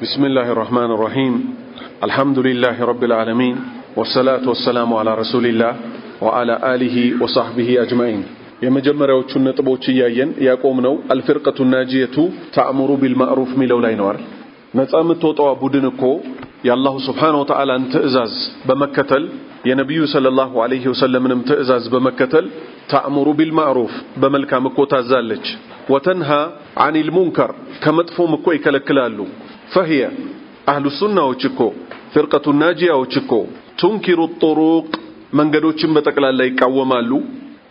بسم الله الرحمن الرحيم الحمد لله رب العالمين والصلاة والسلام على رسول الله وعلى آله وصحبه أجمعين የመጀመሪያዎቹን ነጥቦች ያየን ያቆምነው الفرقة الناجية تأمر بالمعروف ሚለው ላይ ነው አይደል ነፃ የምትወጣው ቡድን እኮ የአላሁ Subhanahu Wa Ta'ala ትእዛዝ በመከተል የነብዩ ሰለላሁ ዐለይሂ ወሰለምንም ትእዛዝ በመከተል تأمر بالمعروف በመልካም እኮ ታዛለች وتنهى عن المنكر ከመጥፎም እኮ ይከለክላሉ فهي أهل السنة وشكو فرقة الناجية وشكو تنكر الطرق منقدوشن بتقلال لا يقومالو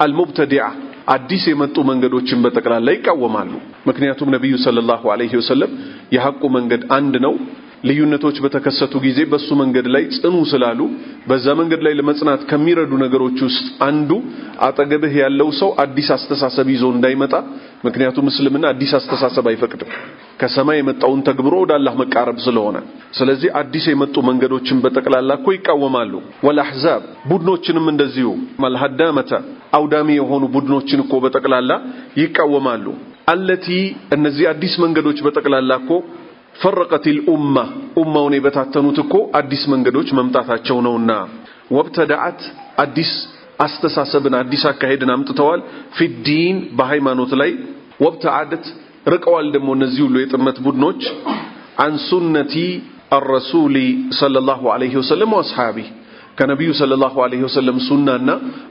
المبتدعة አዲስ የመጡ መንገዶችን በተቀላላ ላይ ይቃወማሉ ምክንያቱም ነብዩ ሰለላሁ ዐለይሂ ወሰለም የሐቁ መንገድ አንድ ነው ልዩነቶች በተከሰቱ ጊዜ በሱ መንገድ ላይ ጽኑ ስላሉ በዛ መንገድ ላይ ለመጽናት ከሚረዱ ነገሮች ውስጥ አንዱ አጠገብህ ያለው ሰው አዲስ አስተሳሰብ ይዞ እንዳይመጣ ምክንያቱም እስልምና አዲስ አስተሳሰብ አይፈቅድም ከሰማይ የመጣውን ተግብሮ ወደ አላህ መቃረብ ስለሆነ ስለዚህ አዲስ የመጡ መንገዶችን በተቀላላ እኮ ይቃወማሉ ወልአህዛብ ቡድኖችንም እንደዚሁ ማልሐዳመተ አውዳሚ የሆኑ ቡድኖችን እኮ በተቀላላ ይቃወማሉ አለቲ እነዚህ አዲስ መንገዶች በተቀላላ እኮ فرقت الأمة أمة ونبتاتنوت እኮ አዲስ መንገዶች መምጣታቸው ነውና ወብተዳዓት አዲስ አስተሳሰብን አዲስ አካሄድን አምጥተዋል في الدين በሃይማኖት ላይ ወብተዓደት ርቀዋል ደግሞ እነዚህ ሁሉ የጥመት ቡድኖች عن سنة الرسول صلى الله عليه وسلم واصحابه ከነብዩ ሰለላሁ ዐለይሂ ወሰለም ሱናና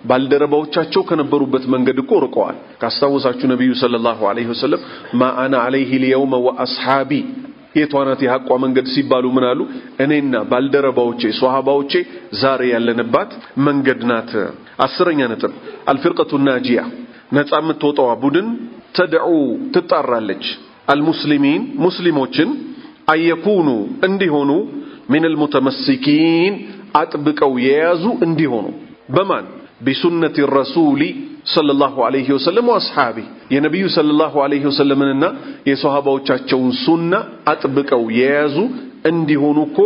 ባልደረባዎቻቸው ከነበሩበት መንገድ እኮ ርቀዋል ካስታወሳችሁ ነብዩ ሰለላሁ ዐለይሂ ወሰለም ما أنا عليه اليوم وأصحابي የቷናት የሐቋ መንገድ ሲባሉ ምን አሉ እኔና ባልደረባዎቼ ሷሃባዎቼ ዛሬ ያለንባት መንገድ ናት አስረኛ ነጥብ الفرقة الناجية ነፃ የምትወጣው ቡድን ተድዑ ትጣራለች المسلمين ሙስሊሞችን አየኩኑ እንዲሆኑ من المتمسكين አጥብቀው የያዙ እንዲሆኑ በማን بسنة الرسول صلى الله عليه وسلم واصحابه የነብዩ ሰለላሁ ዐለይሂ ወሰለምንና የሷሃባዎቻቸውን ሱና አጥብቀው የያዙ እንዲሆኑ እኮ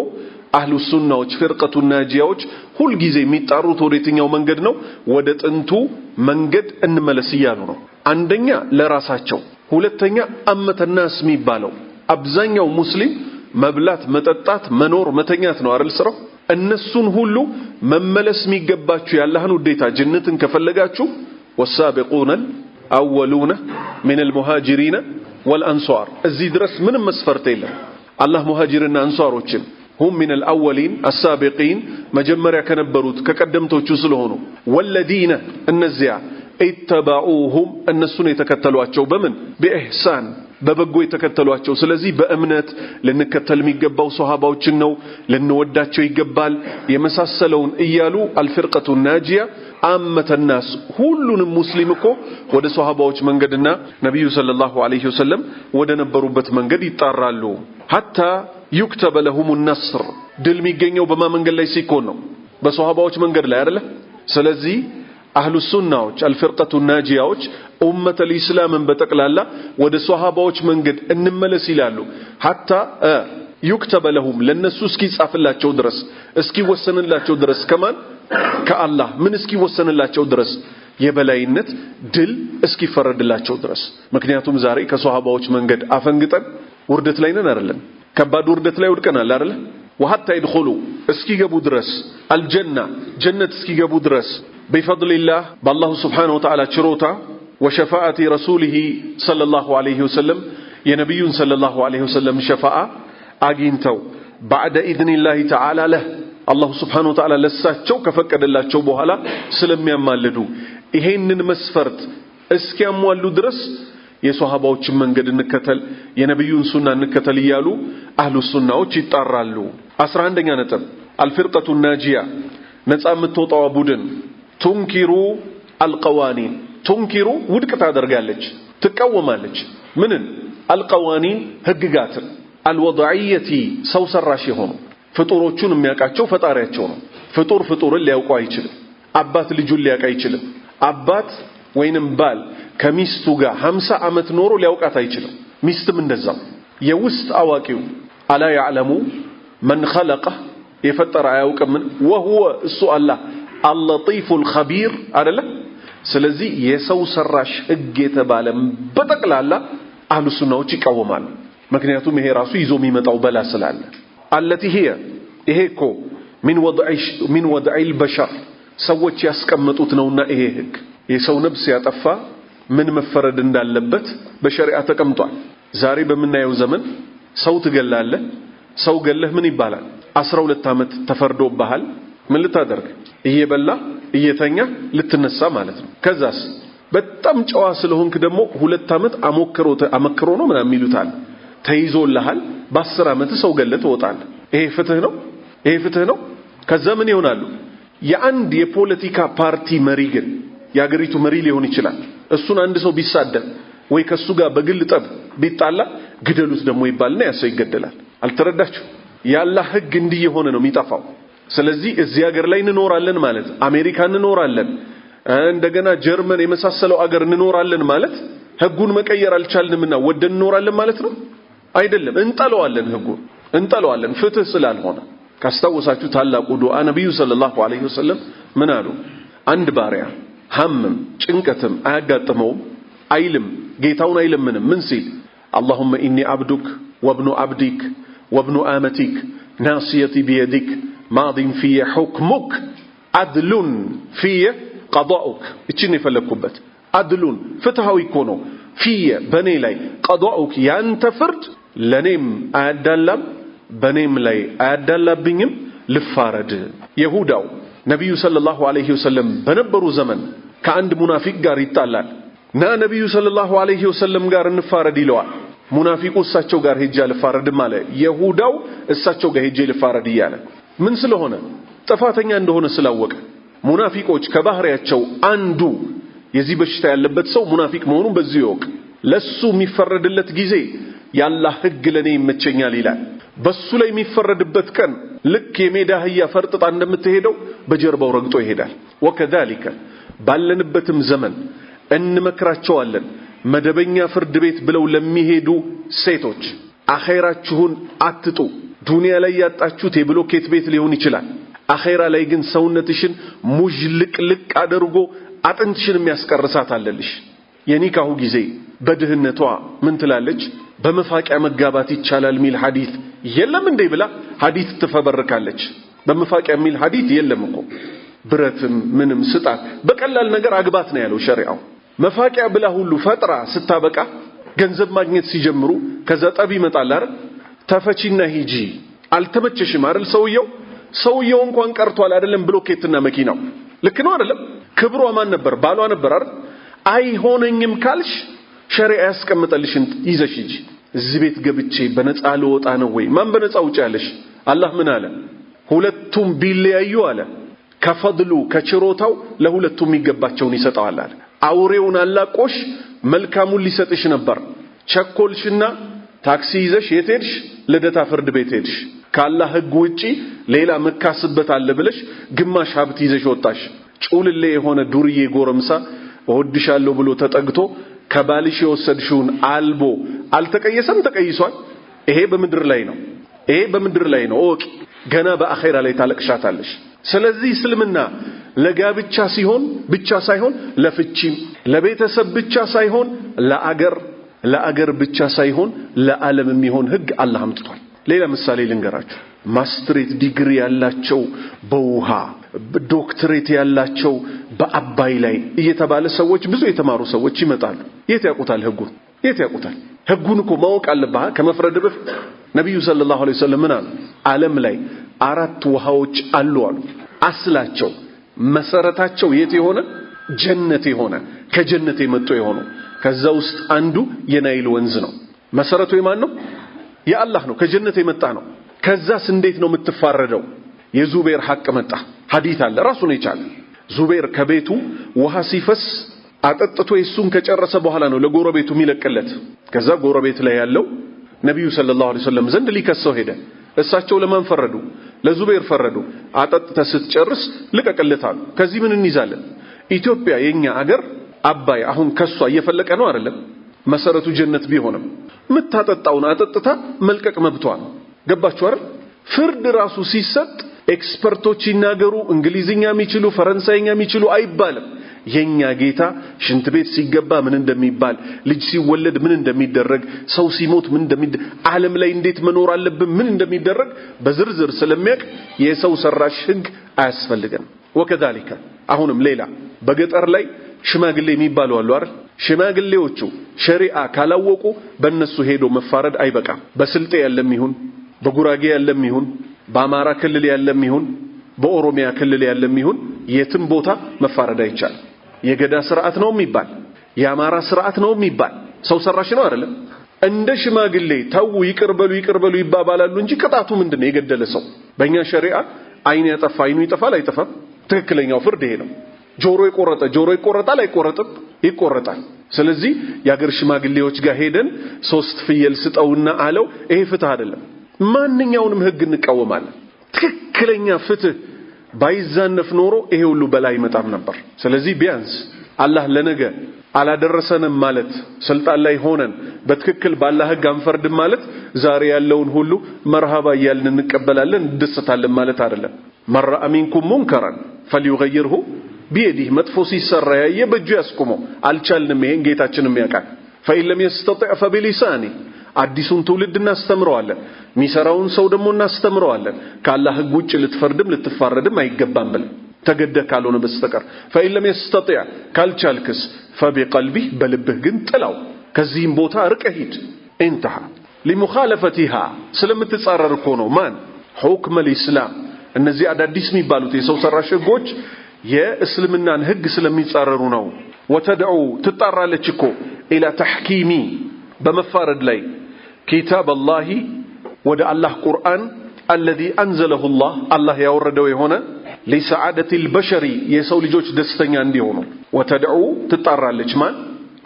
አህሉ ሱናዎች ፍርቀቱ ናጂያዎች ሁሉ ጊዜ የሚጣሩት ወደየትኛው መንገድ ነው ወደ ጥንቱ መንገድ እንመለስ ይያሉ ነው አንደኛ ለራሳቸው ሁለተኛ አመተናስ የሚባለው አብዛኛው ሙስሊም መብላት መጠጣት መኖር መተኛት ነው አይደል ስራው እነሱን ሁሉ መመለስ የሚገባችሁ ያላህን ውዴታ ጀነትን ከፈለጋችሁ والسابقون الأولون من المهاجرين والأنصار እዚህ ድረስ ምንም መስፈርት የለም አላህ ሙሃጅርና አንሷሮችን هم من الأولين السابقين መጀመሪያ ከነበሩት ከቀደምቶቹ ስለሆኑ والذين እነዚያ اتبعوهم እነሱን የተከተሏቸው በምን بإحسان በበጎ የተከተሏቸው ስለዚህ በእምነት ለንከተል የሚገባው ሷሃባዎችን ነው ለንወዳቸው ይገባል የመሳሰለውን እያሉ الفرقة الناجية አመተ الناس ሁሉንም ሙስሊም እኮ ወደ ሷሃባዎች መንገድና ነብዩ ሰለላሁ ዐለይሂ ወሰለም ወደ ነበሩበት መንገድ ይጣራሉ حتى يكتب لهم النصر ድል የሚገኘው በማመንገድ ላይ ሲኮን ነው በሷሃባዎች መንገድ ላይ አይደለ ስለዚህ አህሉ ሱናዎች الفرقة الناجيዎች ኡመተ الاسلامን በተቀላላ ወደ ሷሃባዎች መንገድ እንመለስ ይላሉ حتى يكتب لهم ለነሱ እስኪጻፍላቸው ድረስ እስኪወሰንላቸው ድረስ ከማን ከአላህ ምን እስኪወሰንላቸው ድረስ የበላይነት ድል እስኪፈረድላቸው ድረስ ምክንያቱም ዛሬ ከሷሃባዎች መንገድ አፈንግጠን ውርደት ላይ ነን አይደለም ከባድ ውርደት ላይ ወድቀናል አይደል وحتى يدخلوا እስኪገቡ ድረስ الجنة ጀነት እስኪገቡ ድረስ بفضل الله بالله سبحانه وتعالى شروطا وشفاعة رسوله صلى الله عليه وسلم يا نبي صلى الله عليه وسلم شفاعة አግኝተው بعد إذن الله تعالى له الله سبحانه وتعالى ለሳቸው ከፈቀደላቸው በኋላ ስለሚያማልዱ ይሄንን መስፈርት እስኪያሟሉ ድረስ የሷሃባዎችን መንገድ እንከተል የነብዩን ሱና እንከተል ይያሉ አህሉ ሱናዎች ይጣራሉ 11ኛ ነጥብ الفرقة الناجية ነፃ የምትወጣው ቡድን ቱንኪሩ القوانين ቱንኪሩ ውድቅ ታደርጋለች ትቃወማለች ምንን القوانين ህግጋት الوضعية ሰው ሰራሽ የሆኑ ፍጡሮቹን የሚያውቃቸው ፈጣሪያቸው ነው ፍጡርን ሊያውቁ አይችልም አባት ልጁን ሊያውቅ አይችልም አባት ወይንም ባል ከሚስቱ ጋር 50 አመት ኖሮ ሊያውቃት አይችልም ሚስትም እንደዛው የውስጥ አዋቂው አላ يعلم من خلقه የፈጠረ አያውቅም وهو እሱ አላህ اللطيف الخبير አይደለ ስለዚህ የሰው ሰራሽ ህግ የተባለ በተቀላላ አህሉ ሱናዎች ይቃወማሉ ምክንያቱም ይሄ ራሱ ይዞ የሚመጣው በላ ስላለ አለቲ ይሄ እኮ ሚን ወድዒል በሸር ሰዎች ያስቀመጡት ነውና ይሄ ህግ የሰው ነፍስ ያጠፋ ምን መፈረድ እንዳለበት በሸሪዓ ተቀምጧል። ዛሬ በምናየው ዘመን ሰው ትገላለህ፣ ሰው ገለህ ምን ይባላል? 12 ዓመት ተፈርዶብሃል። ምን ልታደርግ? እየበላ እየተኛ ልትነሳ ማለት ነው። ከዛስ በጣም ጨዋ ስለሆንክ ደግሞ 2 ዓመት አመክሮ ነው ምናምን ይሉታል። ተይዞልሃል። በ10 ዓመት ሰው ገለህ ትወጣለህ። ይሄ ፍትህ ነው? ይሄ ፍትህ ነው? ከዛ ምን ይሆናሉ? የአንድ የፖለቲካ ፓርቲ መሪ ግን የአገሪቱ መሪ ሊሆን ይችላል። እሱን አንድ ሰው ቢሳደብ ወይ ከሱ ጋር በግል ጠብ ቢጣላ ግደሉት ደግሞ ይባልና ያ ሰው ይገደላል። አልተረዳችሁ? ያላህ ህግ እንዲህ የሆነ ነው የሚጠፋው። ስለዚህ እዚህ ሀገር ላይ እንኖራለን ማለት አሜሪካ እንኖራለን እንደገና ጀርመን የመሳሰለው ሀገር እንኖራለን ማለት ህጉን መቀየር አልቻልንምና ወደን እንኖራለን ማለት ነው አይደለም። እንጠለዋለን፣ ህጉን እንጠለዋለን ፍትህ ስላልሆነ። ካስታወሳችሁ ታላቁ ዱዓ ነብዩ ሰለላሁ ዐለይሂ ወሰለም ምን አሉ? አንድ ባሪያ ሐምም ጭንቀትም አያጋጥመውም አይልም፣ ጌታውን አይለምንም። ምን ሲል? اللهم إني عبدك وابن عبدك وابن آمتك ناصيتي بيدك ماض في حكمك عدل في قضاؤك. እቺን የፈለኩበት عدل ፍትሃዊ እኮ ነው። في በኔ ላይ قضاؤك ያንተ ፍርድ ለኔም አያዳላም በኔም ላይ አያዳላብኝም ልፋረድ። ይሁዳው ነብዩ ሰለላሁ ዐለይሂ ወሰለም በነበሩ ዘመን ከአንድ ሙናፊቅ ጋር ይጣላል። ነብዩ ሰለላሁ ዐለይሂ ወሰለም ጋር እንፋረድ ይለዋል። ሙናፊቁ እሳቸው ጋር ሄጄ ልፋረድም አለ። ይሁዳው እሳቸው ጋር ሄጄ ልፋረድ ይያለ ምን ስለሆነ? ጥፋተኛ እንደሆነ ስላወቀ። ሙናፊቆች ከባህሪያቸው አንዱ የዚህ በሽታ ያለበት ሰው ሙናፊቅ መሆኑን በዚህ ይወቅ። ለሱ የሚፈረድለት ጊዜ ያላህ ህግ ለኔ ይመቸኛል ይላል። በሱ ላይ የሚፈረድበት ቀን ልክ የሜዳ አህያ ፈርጥጣ እንደምትሄደው በጀርባው ረግጦ ይሄዳል። ወከዛሊከ ባለንበትም ዘመን እንመክራቸዋለን መደበኛ ፍርድ ቤት ብለው ለሚሄዱ ሴቶች አኺራችሁን አትጡ። ዱንያ ላይ ያጣችሁት የብሎኬት ቤት ሊሆን ይችላል። አኺራ ላይ ግን ሰውነትሽን ሙጅልቅልቅ አድርጎ አጥንትሽን የሚያስቀርሳት አለልሽ። የኒካሁ ጊዜ በድህነቷ ምን ትላለች? በመፋቂያ መጋባት ይቻላል ሚል ሐዲስ የለም እንዴ ብላ ሐዲስ ትፈበርካለች። በመፋቂያ ሚል ሐዲስ የለም እኮ ብረትም ምንም ስጣት በቀላል ነገር አግባት ነው ያለው ሸሪዓው። መፋቂያ ብላ ሁሉ ፈጥራ ስታበቃ ገንዘብ ማግኘት ሲጀምሩ ከዛ ጠብ ይመጣል አይደል? ተፈቺና ሂጂ አልተመቸሽም አይደል? ሰውየው እንኳን ቀርቷል አይደለም ብሎኬትና መኪናው ልክ ነው አይደለም? ክብሯ ማን ነበር? ባሏ ነበር አይደል? አይሆነኝም ካልሽ ሸሪዓ ያስቀምጠልሽን ይዘሽ ሂጂ። እዚህ ቤት ገብቼ በነፃ ልወጣ ነው ወይ? ማን በነፃ ውጪ ያለሽ? አላህ ምን አለ? ሁለቱም ቢለያዩ አለ ከፈድሉ ከችሮታው ለሁለቱም የሚገባቸውን ይሰጣል አለ። አውሬውን አላቆሽ መልካሙን ሊሰጥሽ ነበር። ቸኮልሽና ታክሲ ይዘሽ የት ሄድሽ? ልደታ ፍርድ ቤት ሄድሽ። ካላህ ህግ ውጪ ሌላ መካስበት አለ ብለሽ ግማሽ ሀብት ይዘሽ ወጣሽ። ጩልሌ የሆነ ዱርዬ ጎረምሳ እወድሻለሁ ብሎ ተጠግቶ ከባልሽ የወሰድሽውን አልቦ አልተቀየሰም? ተቀይሷል። ይሄ በምድር ላይ ነው። ይሄ በምድር ላይ ነው። ኦቂ ገና በአኺራ ላይ ታለቅሻታለሽ። ስለዚህ እስልምና ለጋብቻ ሲሆን ብቻ ሳይሆን ለፍቺም ለቤተሰብ ብቻ ሳይሆን ለአገር ብቻ ሳይሆን ለዓለም የሚሆን ህግ አላህ አምጥቷል። ሌላ ምሳሌ ልንገራችሁ። ማስትሬት ዲግሪ ያላቸው በውሃ ዶክትሬት ያላቸው በአባይ ላይ እየተባለ ሰዎች ብዙ የተማሩ ሰዎች ይመጣሉ። የት ያውቁታል ህጉን? የት ያውቁታል? ህጉን እኮ ማወቅ አለብህ ከመፍረድ በፊት። ነብዩ ሰለላሁ ዐለይሂ ወሰለም ምን አሉ? ዓለም ላይ 4 ውሃዎች አሉ አሉ። አስላቸው መሰረታቸው የት የሆነ ጀነት የሆነ ከጀነት የመጡ የሆኑ ከዛ ውስጥ አንዱ የናይል ወንዝ ነው። መሰረቱ የማን ነው? የአላህ ነው። ከጀነት የመጣ ነው። ከዛስ እንዴት ነው የምትፋረደው? የዙበይር ሐቅ መጣ። ሐዲስ አለ ራሱን የቻለ። ዙበይር ከቤቱ ውሃ ሲፈስ አጠጥቶ እሱን ከጨረሰ በኋላ ነው ለጎረቤቱ የሚለቅለት። ከዛ ጎረቤት ላይ ያለው ነብዩ ሰለላሁ ዐለይሂ ወሰለም ዘንድ ሊከሰው ሄደ። እሳቸው ለማን ፈረዱ? ለዙበይር ፈረዱ። አጠጥተ ስትጨርስ ልቀቅልታሉ። ከዚህ ምን እንይዛለን? ኢትዮጵያ የኛ አገር አባይ አሁን ከሷ እየፈለቀ ነው አይደለም? መሰረቱ ጀነት ቢሆንም ምታጠጣውን አጠጥታ መልቀቅ መብቷ ነው። ገባችሁ አይደል? ፍርድ ራሱ ሲሰጥ ኤክስፐርቶች ይናገሩ እንግሊዝኛ የሚችሉ ፈረንሳይኛ የሚችሉ አይባልም። የኛ ጌታ ሽንት ቤት ሲገባ ምን እንደሚባል ልጅ ሲወለድ ምን እንደሚደረግ ሰው ሲሞት ምን እንደሚደረግ ዓለም ላይ እንዴት መኖር አለብን ምን እንደሚደረግ በዝርዝር ስለሚያውቅ የሰው ሰራሽ ህግ አያስፈልገንም ወከዛሊከ አሁንም ሌላ በገጠር ላይ ሽማግሌ የሚባሉ አሉ አይደል ሽማግሌዎቹ ሸሪዓ ካላወቁ በእነሱ ሄዶ መፋረድ አይበቃም በስልጤ ያለም ይሁን በጉራጌ ያለም ይሁን በአማራ ክልል ያለም ይሁን በኦሮሚያ ክልል ያለም ይሁን የትም ቦታ መፋረድ አይቻልም የገዳ ስርዓት ነው የሚባል የአማራ ስርዓት ነው የሚባል ሰው ሰራሽ ነው አይደለም እንደ ሽማግሌ ታው ይቅርበሉ ይባባላሉ እንጂ ቅጣቱ ምንድነው የገደለ ሰው በእኛ ሸሪዓ አይን ያጠፋ አይኑ ይጠፋል አይጠፋም ትክክለኛው ፍርድ ይሄ ነው ጆሮ ይቆረጣል አይቆረጥም ይቆረጣል ስለዚህ የአገር ሽማግሌዎች ጋር ሄደን 3 ፍየል ስጠውና አለው ይሄ ፍትህ አይደለም ማንኛውንም ህግ እንቃወማለን ትክክለኛ ፍትህ ባይዛነፍ ኖሮ ይሄ ሁሉ በላይ መጣም ነበር ስለዚህ ቢያንስ አላህ ለነገ አላደረሰንም ማለት ስልጣን ላይ ሆነን በትክክል ባላህ ህግ አንፈርድም ማለት ዛሬ ያለውን ሁሉ መርሃባ እያልን እንቀበላለን እንደሰታለን ማለት አይደለም መራ አሚንኩም ሙንከራን فليغيره بيده መጥፎ ሲሰራ ያየ በእጁ ያስቆመው አልቻልንም ይሄን ጌታችንም ያውቃል فإن لم يستطع فبلسانه አዲሱን ትውልድ እናስተምረዋለን ሚሰራውን ሰው ደግሞ እናስተምረዋለን ካላህ ህግ ውጭ ልትፈርድም ልትፋረድም አይገባም ብለ ተገደ ካልሆነ በስተቀር فإن لم يستطع ካልቻልክስ فبقلبه በልብህ ግን ጥላው ከዚህም ቦታ ርቀህ ሂድ انتهى لمخالفتها ስለምትጻረር እኮ ነው ማን حكم الاسلام እነዚህ አዳዲስ የሚባሉት የሰው ሰራሽ ህጎች የእስልምናን ህግ ስለሚጻረሩ ነው وتدعو ትጣራለች እኮ الى تحكيمي በመፋረድ ላይ كتاب الله ወደ አላህ ቁርአን الذي انزله الله ያወረደው የሆነ لسعادة البشر የሰው ልጆች ደስተኛ እንዲሆኑ وتدعو ትጣራለች ማን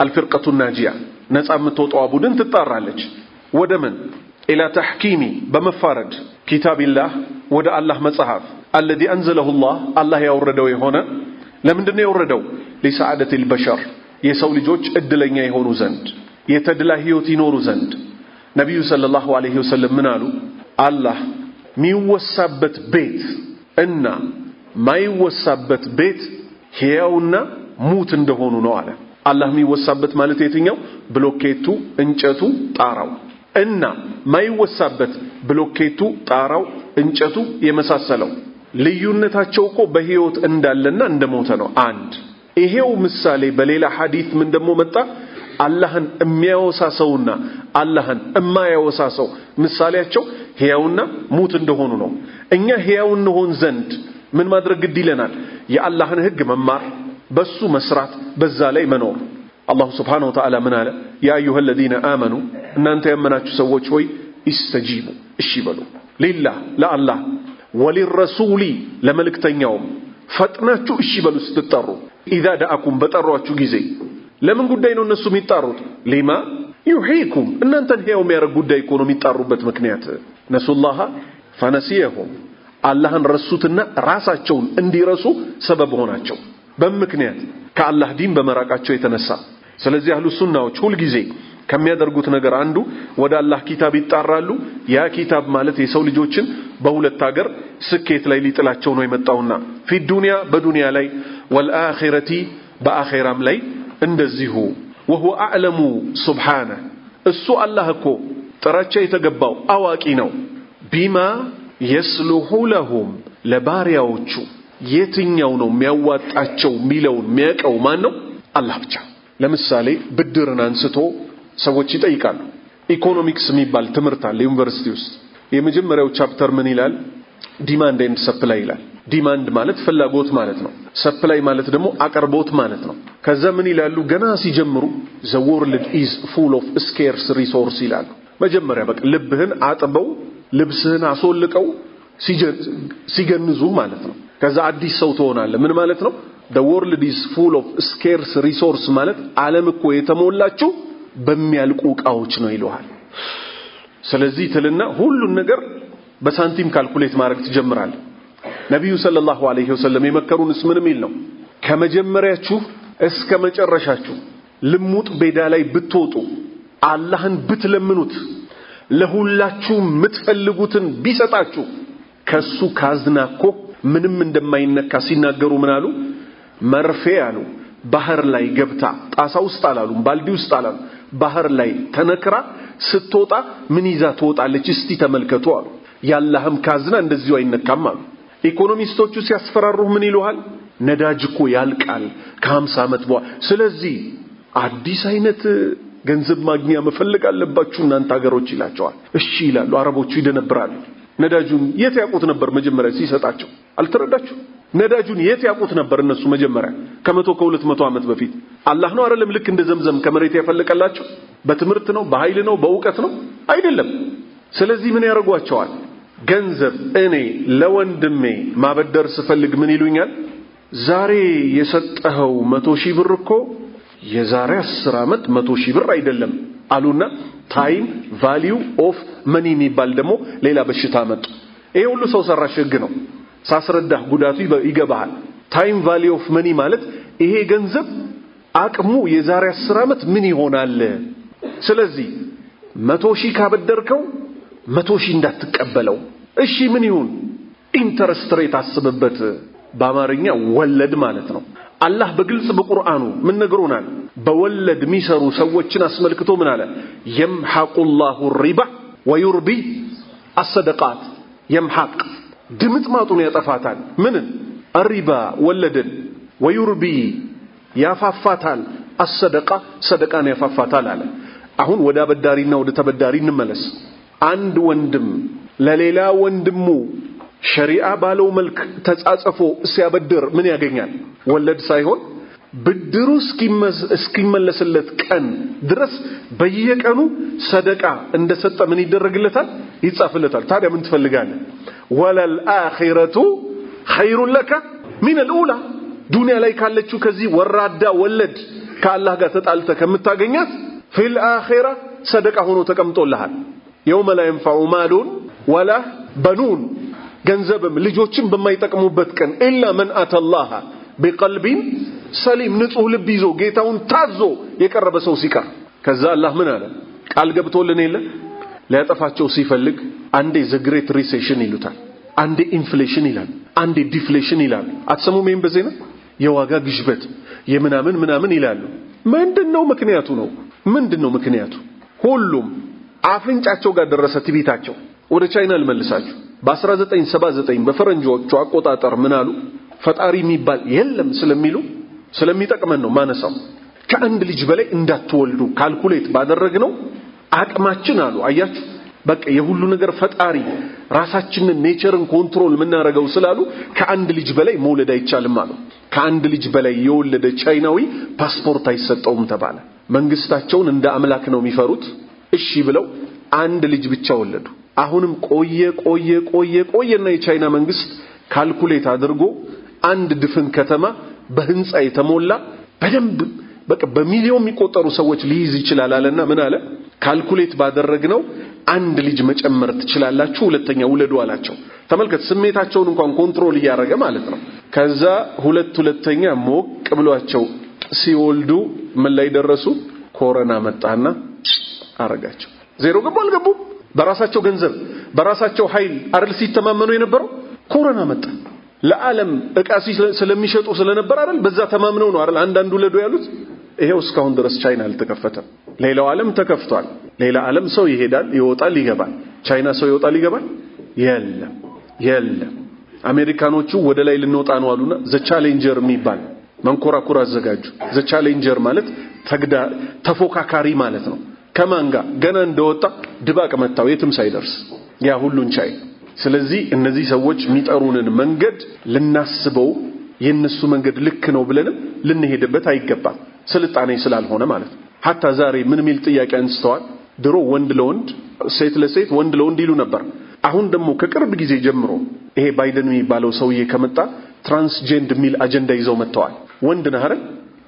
الفرقة الناجية ነፃ የምትወጣው ቡድን ትጣራለች ወደ ምን الى تحكيمي በመፋረድ كتاب الله ወደ አላህ መጽሐፍ الذي انزله الله ያወረደው የሆነ ለምንድነው ያወረደው لسعادة البشر የሰው ልጆች እድለኛ ይሆኑ ዘንድ የተድላ ህይወት ይኖሩ ዘንድ ነብዩ ሰለላሁ ዐለይሂ ወሰለም ምን አሉ አላህ ሚወሳበት ቤት እና ማይወሳበት ቤት ሕያውና ሙት እንደሆኑ ነው አለ አላህ ሚወሳበት ማለት የትኛው ብሎኬቱ እንጨቱ ጣራው እና ማይወሳበት ብሎኬቱ ጣራው እንጨቱ የመሳሰለው ልዩነታቸው እኮ በህይወት እንዳለና እንደሞተ ነው አንድ ይሄው ምሳሌ በሌላ ሐዲስ ምን ደሞ መጣ አላህን የሚያወሳሰውና አላህን የማያወሳሰው ምሳሌያቸው ሕያውና ሙት እንደሆኑ ነው እኛ ሕያው እንሆን ዘንድ ምን ማድረግ ግድ ይለናል የአላህን ህግ መማር በሱ መስራት በዛ ላይ መኖር አላህ Subhanahu Wa Ta'ala ምን አለ ያ አዩሃ الذين آمنوا እናንተ ያመናችሁ ሰዎች ሆይ ኢስተጂቡ እሺ በሉ ሊላህ ለአላህ ወሊልረሱሊ ለመልእክተኛውም ፈጥናችሁ እሺ በሉ ስትጠሩ اذا دعاكم በጠሯችሁ ጊዜ ለምን ጉዳይ ነው እነሱ የሚጣሩት ሊማ ይሁይኩም እናንተን ሕያው የሚያደርግ ጉዳይ እኮ ነው የሚጣሩበት ምክንያት ነሱላህ ፈነሲየሁም አላህን ረሱትና ራሳቸውን እንዲረሱ ሰበብ ሆናቸው በምክንያት ከአላህ ዲን በመራቃቸው የተነሳ ስለዚህ አህሉ ሱናዎች ሁሉ ጊዜ ከሚያደርጉት ነገር አንዱ ወደ አላህ ኪታብ ይጣራሉ ያ ኪታብ ማለት የሰው ልጆችን በሁለት ሀገር ስኬት ላይ ሊጥላቸው ነው የመጣውና في الدنيا በዱንያ ላይ والآخرة በአኺራም ላይ እንደዚሁ وهو اعلم سبحانه እሱ አላህ እኮ ጥራቻ የተገባው አዋቂ ነው بما يصلح لهم ለባሪያዎቹ የትኛው ነው የሚያዋጣቸው ሚለውን የሚያቀው ማን ነው አላህ ብቻ ለምሳሌ ብድርን አንስቶ ሰዎች ይጠይቃሉ ኢኮኖሚክስ የሚባል ትምህርት አለ ዩኒቨርሲቲ ውስጥ የመጀመሪያው ቻፕተር ምን ይላል ዲማንድ ኤንድ ሰፕላይ ይላል ዲማንድ ማለት ፍላጎት ማለት ነው ሰፕላይ ማለት ደግሞ አቅርቦት ማለት ነው ከዛ ምን ይላሉ ገና ሲጀምሩ the world is full of scarce resource ይላሉ መጀመሪያ በቃ ልብህን አጥበው ልብስህን አሶልቀው ሲገንዙ ማለት ነው ከዛ አዲስ ሰው ትሆናለህ ምን ማለት ነው the world is full of scarce resource ማለት ዓለም እኮ የተሞላችው በሚያልቁ ዕቃዎች ነው ይሏል ስለዚህ ትልና ሁሉን ነገር በሳንቲም ካልኩሌት ማድረግ ትጀምራለህ ነብዩ ሰለላሁ ዐለይሂ ወሰለም የመከሩንስ ምን ሚል ነው ከመጀመሪያችሁ እስከ መጨረሻችሁ ልሙጥ ቤዳ ላይ ብትወጡ አላህን ብትለምኑት ለሁላችሁ የምትፈልጉትን ቢሰጣችሁ ከሱ ካዝናኮ ምንም እንደማይነካ ሲናገሩ ምን አሉ መርፌ አሉ ባህር ላይ ገብታ ጣሳ ውስጥ አላሉም ባልዲ ውስጥ አላሉ ባህር ላይ ተነክራ ስትወጣ ምን ይዛ ትወጣለች እስቲ ተመልከቱ አሉ። ያላህም ካዝና እንደዚሁ አይነካም አሉ። ኢኮኖሚስቶቹ ሲያስፈራሩህ ምን ይሉሃል? ነዳጅ እኮ ያልቃል ከ50 ዓመት በኋላ ስለዚህ አዲስ አይነት ገንዘብ ማግኛ መፈለግ አለባችሁ እናንተ ሀገሮች ይላቸዋል። እሺ ይላሉ። አረቦቹ ይደነብራሉ። ነዳጁን የት ያውቁት ነበር መጀመሪያ ሲሰጣቸው? አልተረዳችሁ? ነዳጁን የት ያውቁት ነበር እነሱ መጀመሪያ ከ200 ዓመት በፊት? አላህ ነው አይደለም ልክ እንደ ዘምዘም ከመሬት ያፈለቀላቸው? በትምህርት ነው በኃይል ነው በእውቀት ነው? አይደለም። ስለዚህ ምን ያደርጓቸዋል? ገንዘብ እኔ ለወንድሜ ማበደር ስፈልግ ምን ይሉኛል? ዛሬ የሰጠኸው 100,000 ብር እኮ የዛሬ 10 ዓመት 100,000 ብር አይደለም አሉና ታይም ቫልዩ ኦፍ መኒ የሚባል ደግሞ ሌላ በሽታ መጡ። ይሄ ሁሉ ሰው ሰራሽ ህግ ነው። ሳስረዳህ ጉዳቱ ይገባሃል። ታይም ቫልዩ ኦፍ መኒ ማለት ይሄ ገንዘብ አቅሙ የዛሬ 10 ዓመት ምን ይሆናል? ስለዚህ 100,000 ካበደርከው 100,000 እንዳትቀበለው። እሺ ምን ይሁን? ኢንተረስት ሬት አስበበት። በአማርኛ ወለድ ማለት ነው። አላህ በግልጽ በቁርአኑ ምን ነግሮናል? በወለድ የሚሰሩ ሰዎችን አስመልክቶ ምን አለ? የምሐቁላሁ ሪባ ወዩርቢ አሰደቃት። የምሐቅ ድምጥማጡን ያጠፋታል። ምንን? አሪባ ወለድን፣ ወዩርቢ ያፋፋታል፣ አሰደቃ ሰደቃን ያፋፋታል አለ። አሁን ወደ አበዳሪና ወደ ተበዳሪ እንመለስ። አንድ ወንድም ለሌላ ወንድሙ ሸሪዓ ባለው መልክ ተጻጽፎ ሲያበድር ምን ያገኛል? ወለድ ሳይሆን ብድሩ እስኪመለስለት ቀን ድረስ በየቀኑ ሰደቃ እንደሰጠ ምን ይደረግለታል? ይጻፍለታል። ታዲያ ምን ትፈልጋለህ? ወለል አኺረቱ ኸይሩን ለከ ሚነል ኡላ። ዱንያ ላይ ካለችው ከዚህ ወራዳ ወለድ ከአላህ ጋር ተጣልተ ከምታገኛት ፊል አኺራ ሰደቃ ሆኖ ተቀምጦልሃል። የውመ ላ የንፈዑ ማሉን ወላ በኑን፣ ገንዘብም ልጆችም በማይጠቅሙበት ቀን ኢላ መን አተላህ ቢቀልቢን ሰሊም፣ ንጹህ ልብ ይዞ ጌታውን ታዞ የቀረበ ሰው ሲቀር። ከዛ አላህ ምን አለ? ቃል ገብቶልን የለ ሊያጠፋቸው ሲፈልግ አንዴ ዘ ግሬት ሪሴሽን ይሉታል፣ አንዴ ኢንፍሌሽን ይላል፣ አንዴ ዲፍሌሽን ይላል። አትሰሙም? ይሄን በዜና የዋጋ ግሽበት የምናምን ምናምን ይላሉ። ምንድነው ምክንያቱ ነው? ምንድነው ምክንያቱ? ሁሉም አፍንጫቸው ጋር ደረሰ ትቢታቸው። ወደ ቻይና ልመልሳችሁ። በ1979 በፈረንጆቹ አቆጣጠር ምን አሉ? ፈጣሪ የሚባል የለም ስለሚሉ ስለሚጠቅመን ነው ማነሳው። ከአንድ ልጅ በላይ እንዳትወልዱ ካልኩሌት ባደረግነው አቅማችን አሉ። አያችሁ በቃ የሁሉ ነገር ፈጣሪ ራሳችንን ኔቸርን ኮንትሮል የምናረገው ስላሉ ከአንድ ልጅ በላይ መውለድ አይቻልም አሉ። ከአንድ ልጅ በላይ የወለደ ቻይናዊ ፓስፖርት አይሰጠውም ተባለ። መንግስታቸውን እንደ አምላክ ነው የሚፈሩት። እሺ ብለው አንድ ልጅ ብቻ ወለዱ። አሁንም ቆየና የቻይና መንግስት ካልኩሌት አድርጎ አንድ ድፍን ከተማ በህንጻ የተሞላ በደንብ በቃ በሚሊዮን የሚቆጠሩ ሰዎች ሊይዝ ይችላል አለና ምን አለ? ካልኩሌት ባደረግነው አንድ ልጅ መጨመር ትችላላችሁ፣ ሁለተኛ ውለዱ አላቸው። ተመልከት፣ ስሜታቸውን እንኳን ኮንትሮል እያደረገ ማለት ነው። ከዛ ሁለተኛ ሞቅ ብሏቸው ሲወልዱ ምን ላይ ደረሱ? ኮሮና መጣና አረጋቸው። ዜሮ ገቡ አልገቡ? በራሳቸው ገንዘብ በራሳቸው ኃይል አይደል ሲተማመኑ የነበረው? ኮሮና መጣ። ለዓለም ዕቃ ስለሚሸጡ ስለነበር አይደል በዛ ተማምነው ነው አይደል አንዳንዱ ለዶ ያሉት። ይሄው እስካሁን ድረስ ቻይና አልተከፈተም። ሌላው ዓለም ተከፍቷል። ሌላ ዓለም ሰው ይሄዳል ይወጣል ይገባል። ቻይና ሰው ይወጣል ይገባል? የለም። አሜሪካኖቹ ወደ ላይ ልንወጣ ነው አሉና ዘ ቻሌንጀር የሚባል መንኮራኩር አዘጋጁ። ዘ ቻሌንጀር ማለት ተፎካካሪ ማለት ነው። ከማን ጋር? ገና እንደወጣ ድባቅ መታው የትም ሳይደርስ ያ ሁሉን ቻይ። ስለዚህ እነዚህ ሰዎች የሚጠሩንን መንገድ ልናስበው የነሱ መንገድ ልክ ነው ብለንም ልንሄድበት አይገባም፣ ስልጣኔ ስላልሆነ ማለት ነው። ሐታ ዛሬ ምን ሚል ጥያቄ አንስተዋል? ድሮ ወንድ ለወንድ ሴት ለሴት ወንድ ለወንድ ይሉ ነበር። አሁን ደግሞ ከቅርብ ጊዜ ጀምሮ ይሄ ባይደን የሚባለው ሰውዬ ከመጣ ትራንስጀንድ ሚል አጀንዳ ይዘው መጥተዋል። ወንድ ነህ አይደል?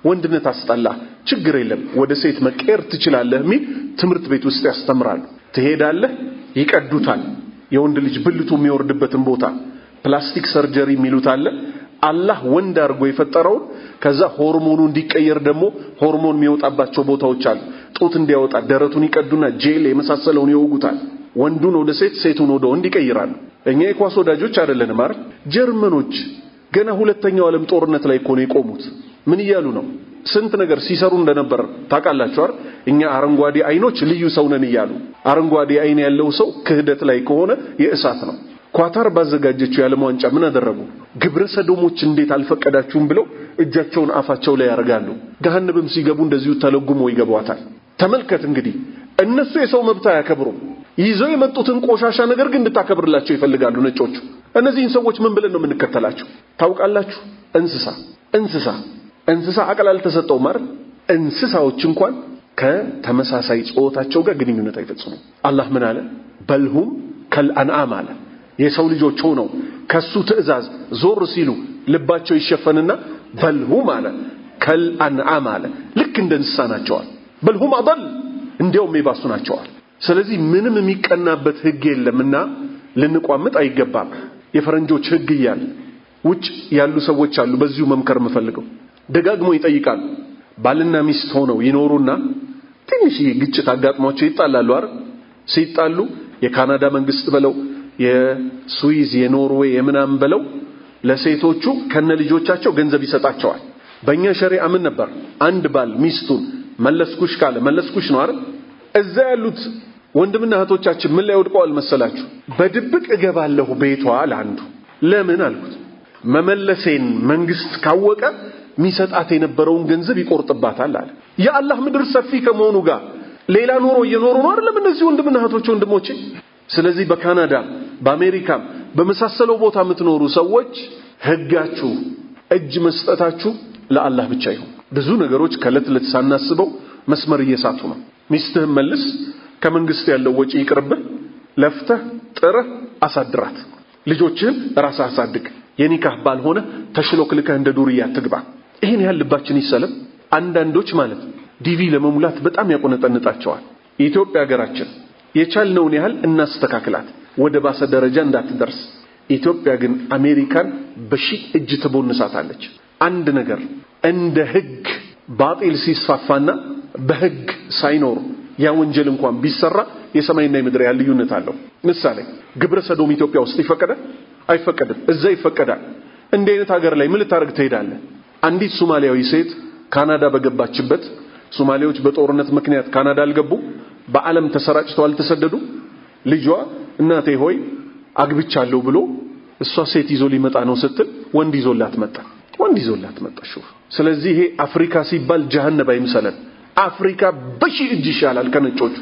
ወንድነት አስጠላ፣ ችግር የለም ወደ ሴት መቀየር ትችላለህ ሚል ትምህርት ቤት ውስጥ ያስተምራሉ። ትሄዳለህ፣ ይቀዱታል። የወንድ ልጅ ብልቱ የሚወርድበትን ቦታ ፕላስቲክ ሰርጀሪ የሚሉት አለ። አላህ ወንድ አድርጎ የፈጠረው ከዛ ሆርሞኑ እንዲቀየር ደግሞ ሆርሞን የሚወጣባቸው ቦታዎች አሉ። ጡት እንዲያወጣ ደረቱን ይቀዱና ጄል የመሳሰለውን ይወጉታል። ወንዱን ወደ ሴት፣ ሴቱን ወደ ወንድ ይቀይራሉ። እኛ የኳስ ወዳጆች አይደለንም አይደል? ጀርመኖች ገና ሁለተኛው ዓለም ጦርነት ላይ እኮ ነው የቆሙት። ምን እያሉ ነው? ስንት ነገር ሲሰሩ እንደነበር ታውቃላችሁ አይደል? እኛ አረንጓዴ አይኖች ልዩ ሰው ነን ይያሉ። አረንጓዴ አይን ያለው ሰው ክህደት ላይ ከሆነ የእሳት ነው። ኳታር ባዘጋጀችው የዓለም ዋንጫ ምን አደረጉ? ግብረ ሰዶሞች እንዴት አልፈቀዳችሁም ብለው እጃቸውን አፋቸው ላይ ያርጋሉ። ገሃነብም ሲገቡ እንደዚሁ ተለጉሞ ይገባዋታል። ተመልከት እንግዲህ እነሱ የሰው መብት አያከብሩም። ይዘው የመጡትን ቆሻሻ ነገር ግን እንድታከብርላቸው ይፈልጋሉ ነጮቹ። እነዚህን ሰዎች ምን ብለን ነው የምንከተላቸው ታውቃላችሁ? እንስሳ አቅል አልተሰጠውም አይደል? እንስሳዎች እንኳን ከተመሳሳይ ጾታቸው ጋር ግንኙነት አይፈጽሙም። አላህ ምን አለ? በልሁም ከልአንዓም አለ። የሰው ልጆች ሆነው ከሱ ትእዛዝ ዞር ሲሉ ልባቸው ይሸፈንና በልሁም አለ ከልአንዓም አለ። ልክ እንደ እንስሳ ናቸዋል። በልሁም አضل እንዲያውም የባሱ ናቸዋል። ስለዚህ ምንም የሚቀናበት ህግ የለምና ልንቋምጥ አይገባም። የፈረንጆች ህግ ይያል ውጭ ያሉ ሰዎች አሉ በዚሁ መምከር መፈልገው ደጋግሞ ይጠይቃሉ። ባልና ሚስት ሆነው ይኖሩና ትንሽ ግጭት አጋጥሟቸው ይጣላሉ አይደል? ሲጣሉ የካናዳ መንግስት በለው የስዊዝ የኖርዌይ የምናም በለው ለሴቶቹ ከነ ልጆቻቸው ገንዘብ ይሰጣቸዋል። በእኛ ሸሪዓ ምን ነበር? አንድ ባል ሚስቱን መለስኩሽ ካለ መለስኩሽ ነው አይደል? እዛ ያሉት ወንድምና እህቶቻችን ምን ላይ ወድቀዋል መሰላችሁ? በድብቅ እገባለሁ ቤቷ ለአንዱ። ለምን አልኩት? መመለሴን መንግስት ካወቀ ሚሰጣት የነበረውን ገንዘብ ይቆርጥባታል አለ። የአላህ ምድር ሰፊ ከመሆኑ ጋር ሌላ ኑሮ እየኖሩ ነው አይደለም እነዚህ ወንድምና እህቶች ወንድሞቼ። ስለዚህ በካናዳ በአሜሪካም በመሳሰለው ቦታ የምትኖሩ ሰዎች ህጋችሁ እጅ መስጠታችሁ ለአላህ ብቻ ይሁን። ብዙ ነገሮች ከለት ሳናስበው መስመር እየሳቱ ነው። ሚስትህን መልስ፣ ከመንግስት ያለው ወጪ ይቅርብህ፣ ለፍተህ ጥረህ አሳድራት፣ ልጆችህን ራስህ አሳድግ። የኒካህ ባልሆነ ተሽሎክልከህ እንደ ዱርያ አትግባ። ይሄን ያህል ልባችን ይሰለም። አንዳንዶች ማለት ዲቪ ለመሙላት በጣም ያቆነጠንጣቸዋል። ኢትዮጵያ ሀገራችን የቻልነውን ያህል እናስተካክላት፣ ወደ ባሰ ደረጃ እንዳትደርስ። ኢትዮጵያ ግን አሜሪካን በሺህ እጅ ትቦንሳታለች። አንድ ነገር እንደ ህግ ባጢል ሲስፋፋና በህግ ሳይኖር ያ ወንጀል እንኳን ቢሰራ የሰማይና የምድር ያለ ልዩነት አለው። ምሳሌ ግብረ ሰዶም ኢትዮጵያ ውስጥ ይፈቀዳል አይፈቀድም? እዛ ይፈቀዳል። እንደ አይነት ሀገር ላይ ምን ልታረግ ትሄዳለህ? አንዲት ሶማሊያዊ ሴት ካናዳ በገባችበት ሶማሊያዎች በጦርነት ምክንያት ካናዳ አልገቡ፣ በዓለም ተሰራጭተው አልተሰደዱ። ልጇ እናቴ ሆይ አግብቻለሁ ብሎ እሷ ሴት ይዞ ሊመጣ ነው ስትል ወንድ ይዞላት መጣ። ሹፍ። ስለዚህ ይሄ አፍሪካ ሲባል ጀሃነም አይምሰለን። አፍሪካ በሺህ እጅ ይሻላል ከነጮቹ።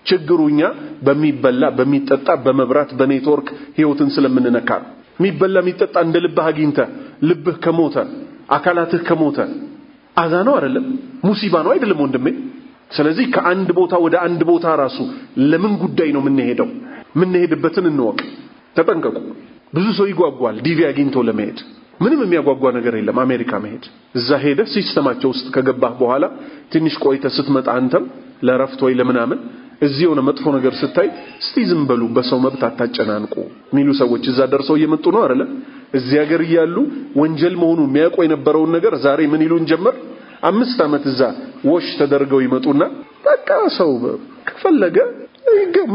ችግሩኛ በሚበላ በሚጠጣ በመብራት በኔትወርክ ህይወትን ስለምንነካ ነው። የሚበላ የሚጠጣ እንደ ልብህ አግኝተ ልብህ ከሞተ አካላትህ ከሞተ አዛ ነው አይደለም? ሙሲባ ነው አይደለም ወንድሜ? ስለዚህ ከአንድ ቦታ ወደ አንድ ቦታ ራሱ ለምን ጉዳይ ነው የምንሄደው? የምንሄድበትን እንወቅ፣ ተጠንቀቁ። ብዙ ሰው ይጓጓል ዲቪ አግኝቶ ለመሄድ። ምንም የሚያጓጓ ነገር የለም አሜሪካ መሄድ። እዛ ሄደ ሲስተማቸው ውስጥ ከገባህ በኋላ ትንሽ ቆይተህ ስትመጣ አንተም ለረፍት ወይ ለምናምን እዚህ ሆነ መጥፎ ነገር ስታይ እስቲ ዝም በሉ በሰው መብት አታጨናንቁ ሚሉ ሰዎች እዛ ደርሰው እየመጡ ነው አይደለ? እዚህ ሀገር እያሉ ወንጀል መሆኑን የሚያውቁ የነበረውን ነገር ዛሬ ምን ይሉን ጀመር? 5 ዓመት እዛ ወሽ ተደርገው ይመጡና በቃ ሰው ከፈለገ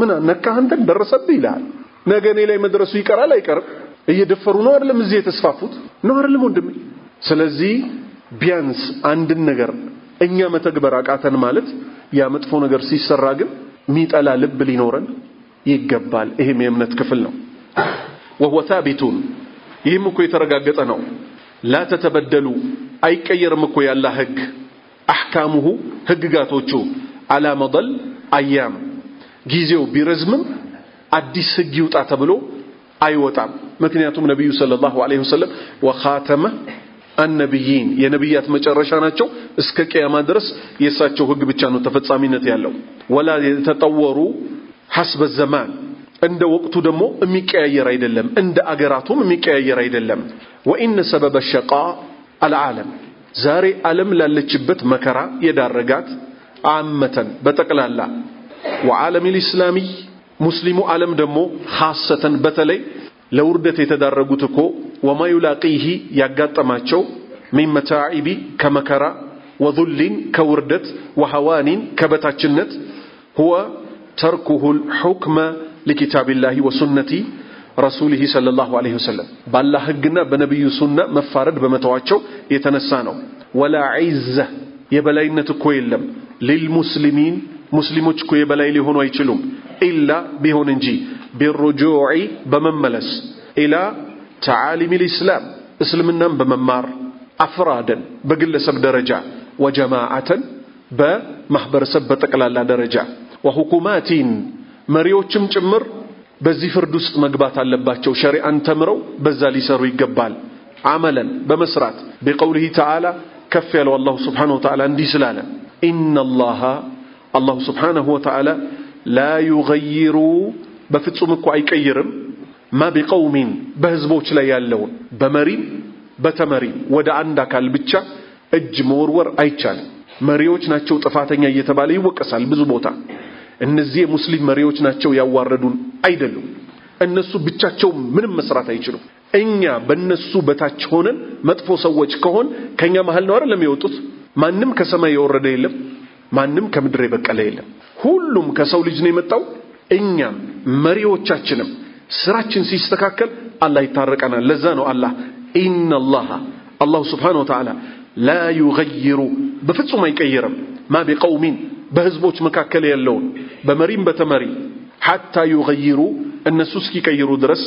ምን ነካህ አንተን ደረሰብህ ይላል። ነገ እኔ ላይ መድረሱ ይቀራል አይቀርም? እየደፈሩ ነው አይደለም እዚህ የተስፋፉት ነው አይደለም ወንድሜ? ስለዚህ ቢያንስ አንድን ነገር እኛ መተግበር አቃተን ማለት ያ መጥፎ ነገር ሲሰራ ግን ሚጠላ ልብ ሊኖረን ይገባል። ይሄም የእምነት ክፍል ነው። وهو ثابت ይህም እኮ የተረጋገጠ ነው። لا تتبدلوا አይቀየርም እኮ ያላህ ህግ احكامه ህግጋቶቹ على مضل ايام ጊዜው ቢረዝምም አዲስ ህግ ይውጣ ተብሎ አይወጣም። ምክንያቱም ነብዩ ሰለላሁ ዐለይሂ ወሰለም ወኻተመ النبيين የነብያት መጨረሻ ናቸው። እስከ ቂያማ ድረስ የሳቸው ህግ ብቻ ነው ተፈጻሚነት ያለው። ولا يتطوروا حسب الزمان እንደ ወቅቱ ደግሞ የሚቀያየር አይደለም፣ እንደ አገራቱም የሚቀያየር አይደለም። وان سبب الشقاء العالم ዛሬ ዓለም ላለችበት መከራ የዳረጋት አመተን በጠቅላላ وعالم الاسلامي ሙስሊሙ ዓለም ደግሞ خاصة በተለይ ለውርደት የተዳረጉት እኮ وما يلاقيه ያጋጠማቸው من متاعب ከመከራ وذل ከውርደት وهوان ከበታችነት هو تركه الحكم لكتاب الله وسنة رسوله صلى الله عليه وسلم بالله ህግና በነብዩ ሱና መፋረድ በመተዋቸው የተነሳ ነው። ولا عزة የበላይነት እኮ የለም للمسلمين ሙስሊሞች እኮ የበላይ ሊሆኑ አይችሉም ኢላ ቢሆን እንጂ بالرجوع በመመለስ ኢላ تعاليم الإسلام እስልምናን በመማር አፍራደን በግለሰብ ደረጃ ወጀማዓተን በማህበረሰብ በጠቅላላ ደረጃ ወሁኩማቲን መሪዎችም ጭምር በዚህ ፍርድ ውስጥ መግባት አለባቸው ሸሪዓን ተምረው በዛ ሊሰሩ ይገባል አመለን በመስራት بقوله تعالى ከፍ ያለው አላህ Subhanahu Wa Ta'ala እንዲህ ስላለ ኢነላህ አላህ Subhanahu Wa Ta'ala لا يغير በፍጹም እኮ አይቀይርም ማ ቢቀውሚን በህዝቦች ላይ ያለውን በመሪም በተመሪም ወደ አንድ አካል ብቻ እጅ መወርወር አይቻልም መሪዎች ናቸው ጥፋተኛ እየተባለ ይወቀሳል ብዙ ቦታ እነዚህ ሙስሊም መሪዎች ናቸው ያዋረዱን አይደሉም እነሱ ብቻቸው ምንም መስራት አይችሉም እኛ በእነሱ በታች ሆነን መጥፎ ሰዎች ከሆን ከኛ መሃል ነው አይደለም የወጡት ማንንም ከሰማይ የወረደ የለም ማንንም ከምድር የበቀለ የለም ሁሉም ከሰው ልጅ ነው የመጣው እኛም መሪዎቻችንም ስራችን ሲስተካከል አላህ ይታረቀናል ለዛ ነው አላህ ኢነላህ አላህ Subhanahu Wa Ta'ala لا يغير በፍጹም አይቀየርም ማ ቢቀውሚን በህዝቦች መካከል ያለውን በመሪም በተመሪ حتى يغيروا እነሱ እስኪቀይሩ ድረስ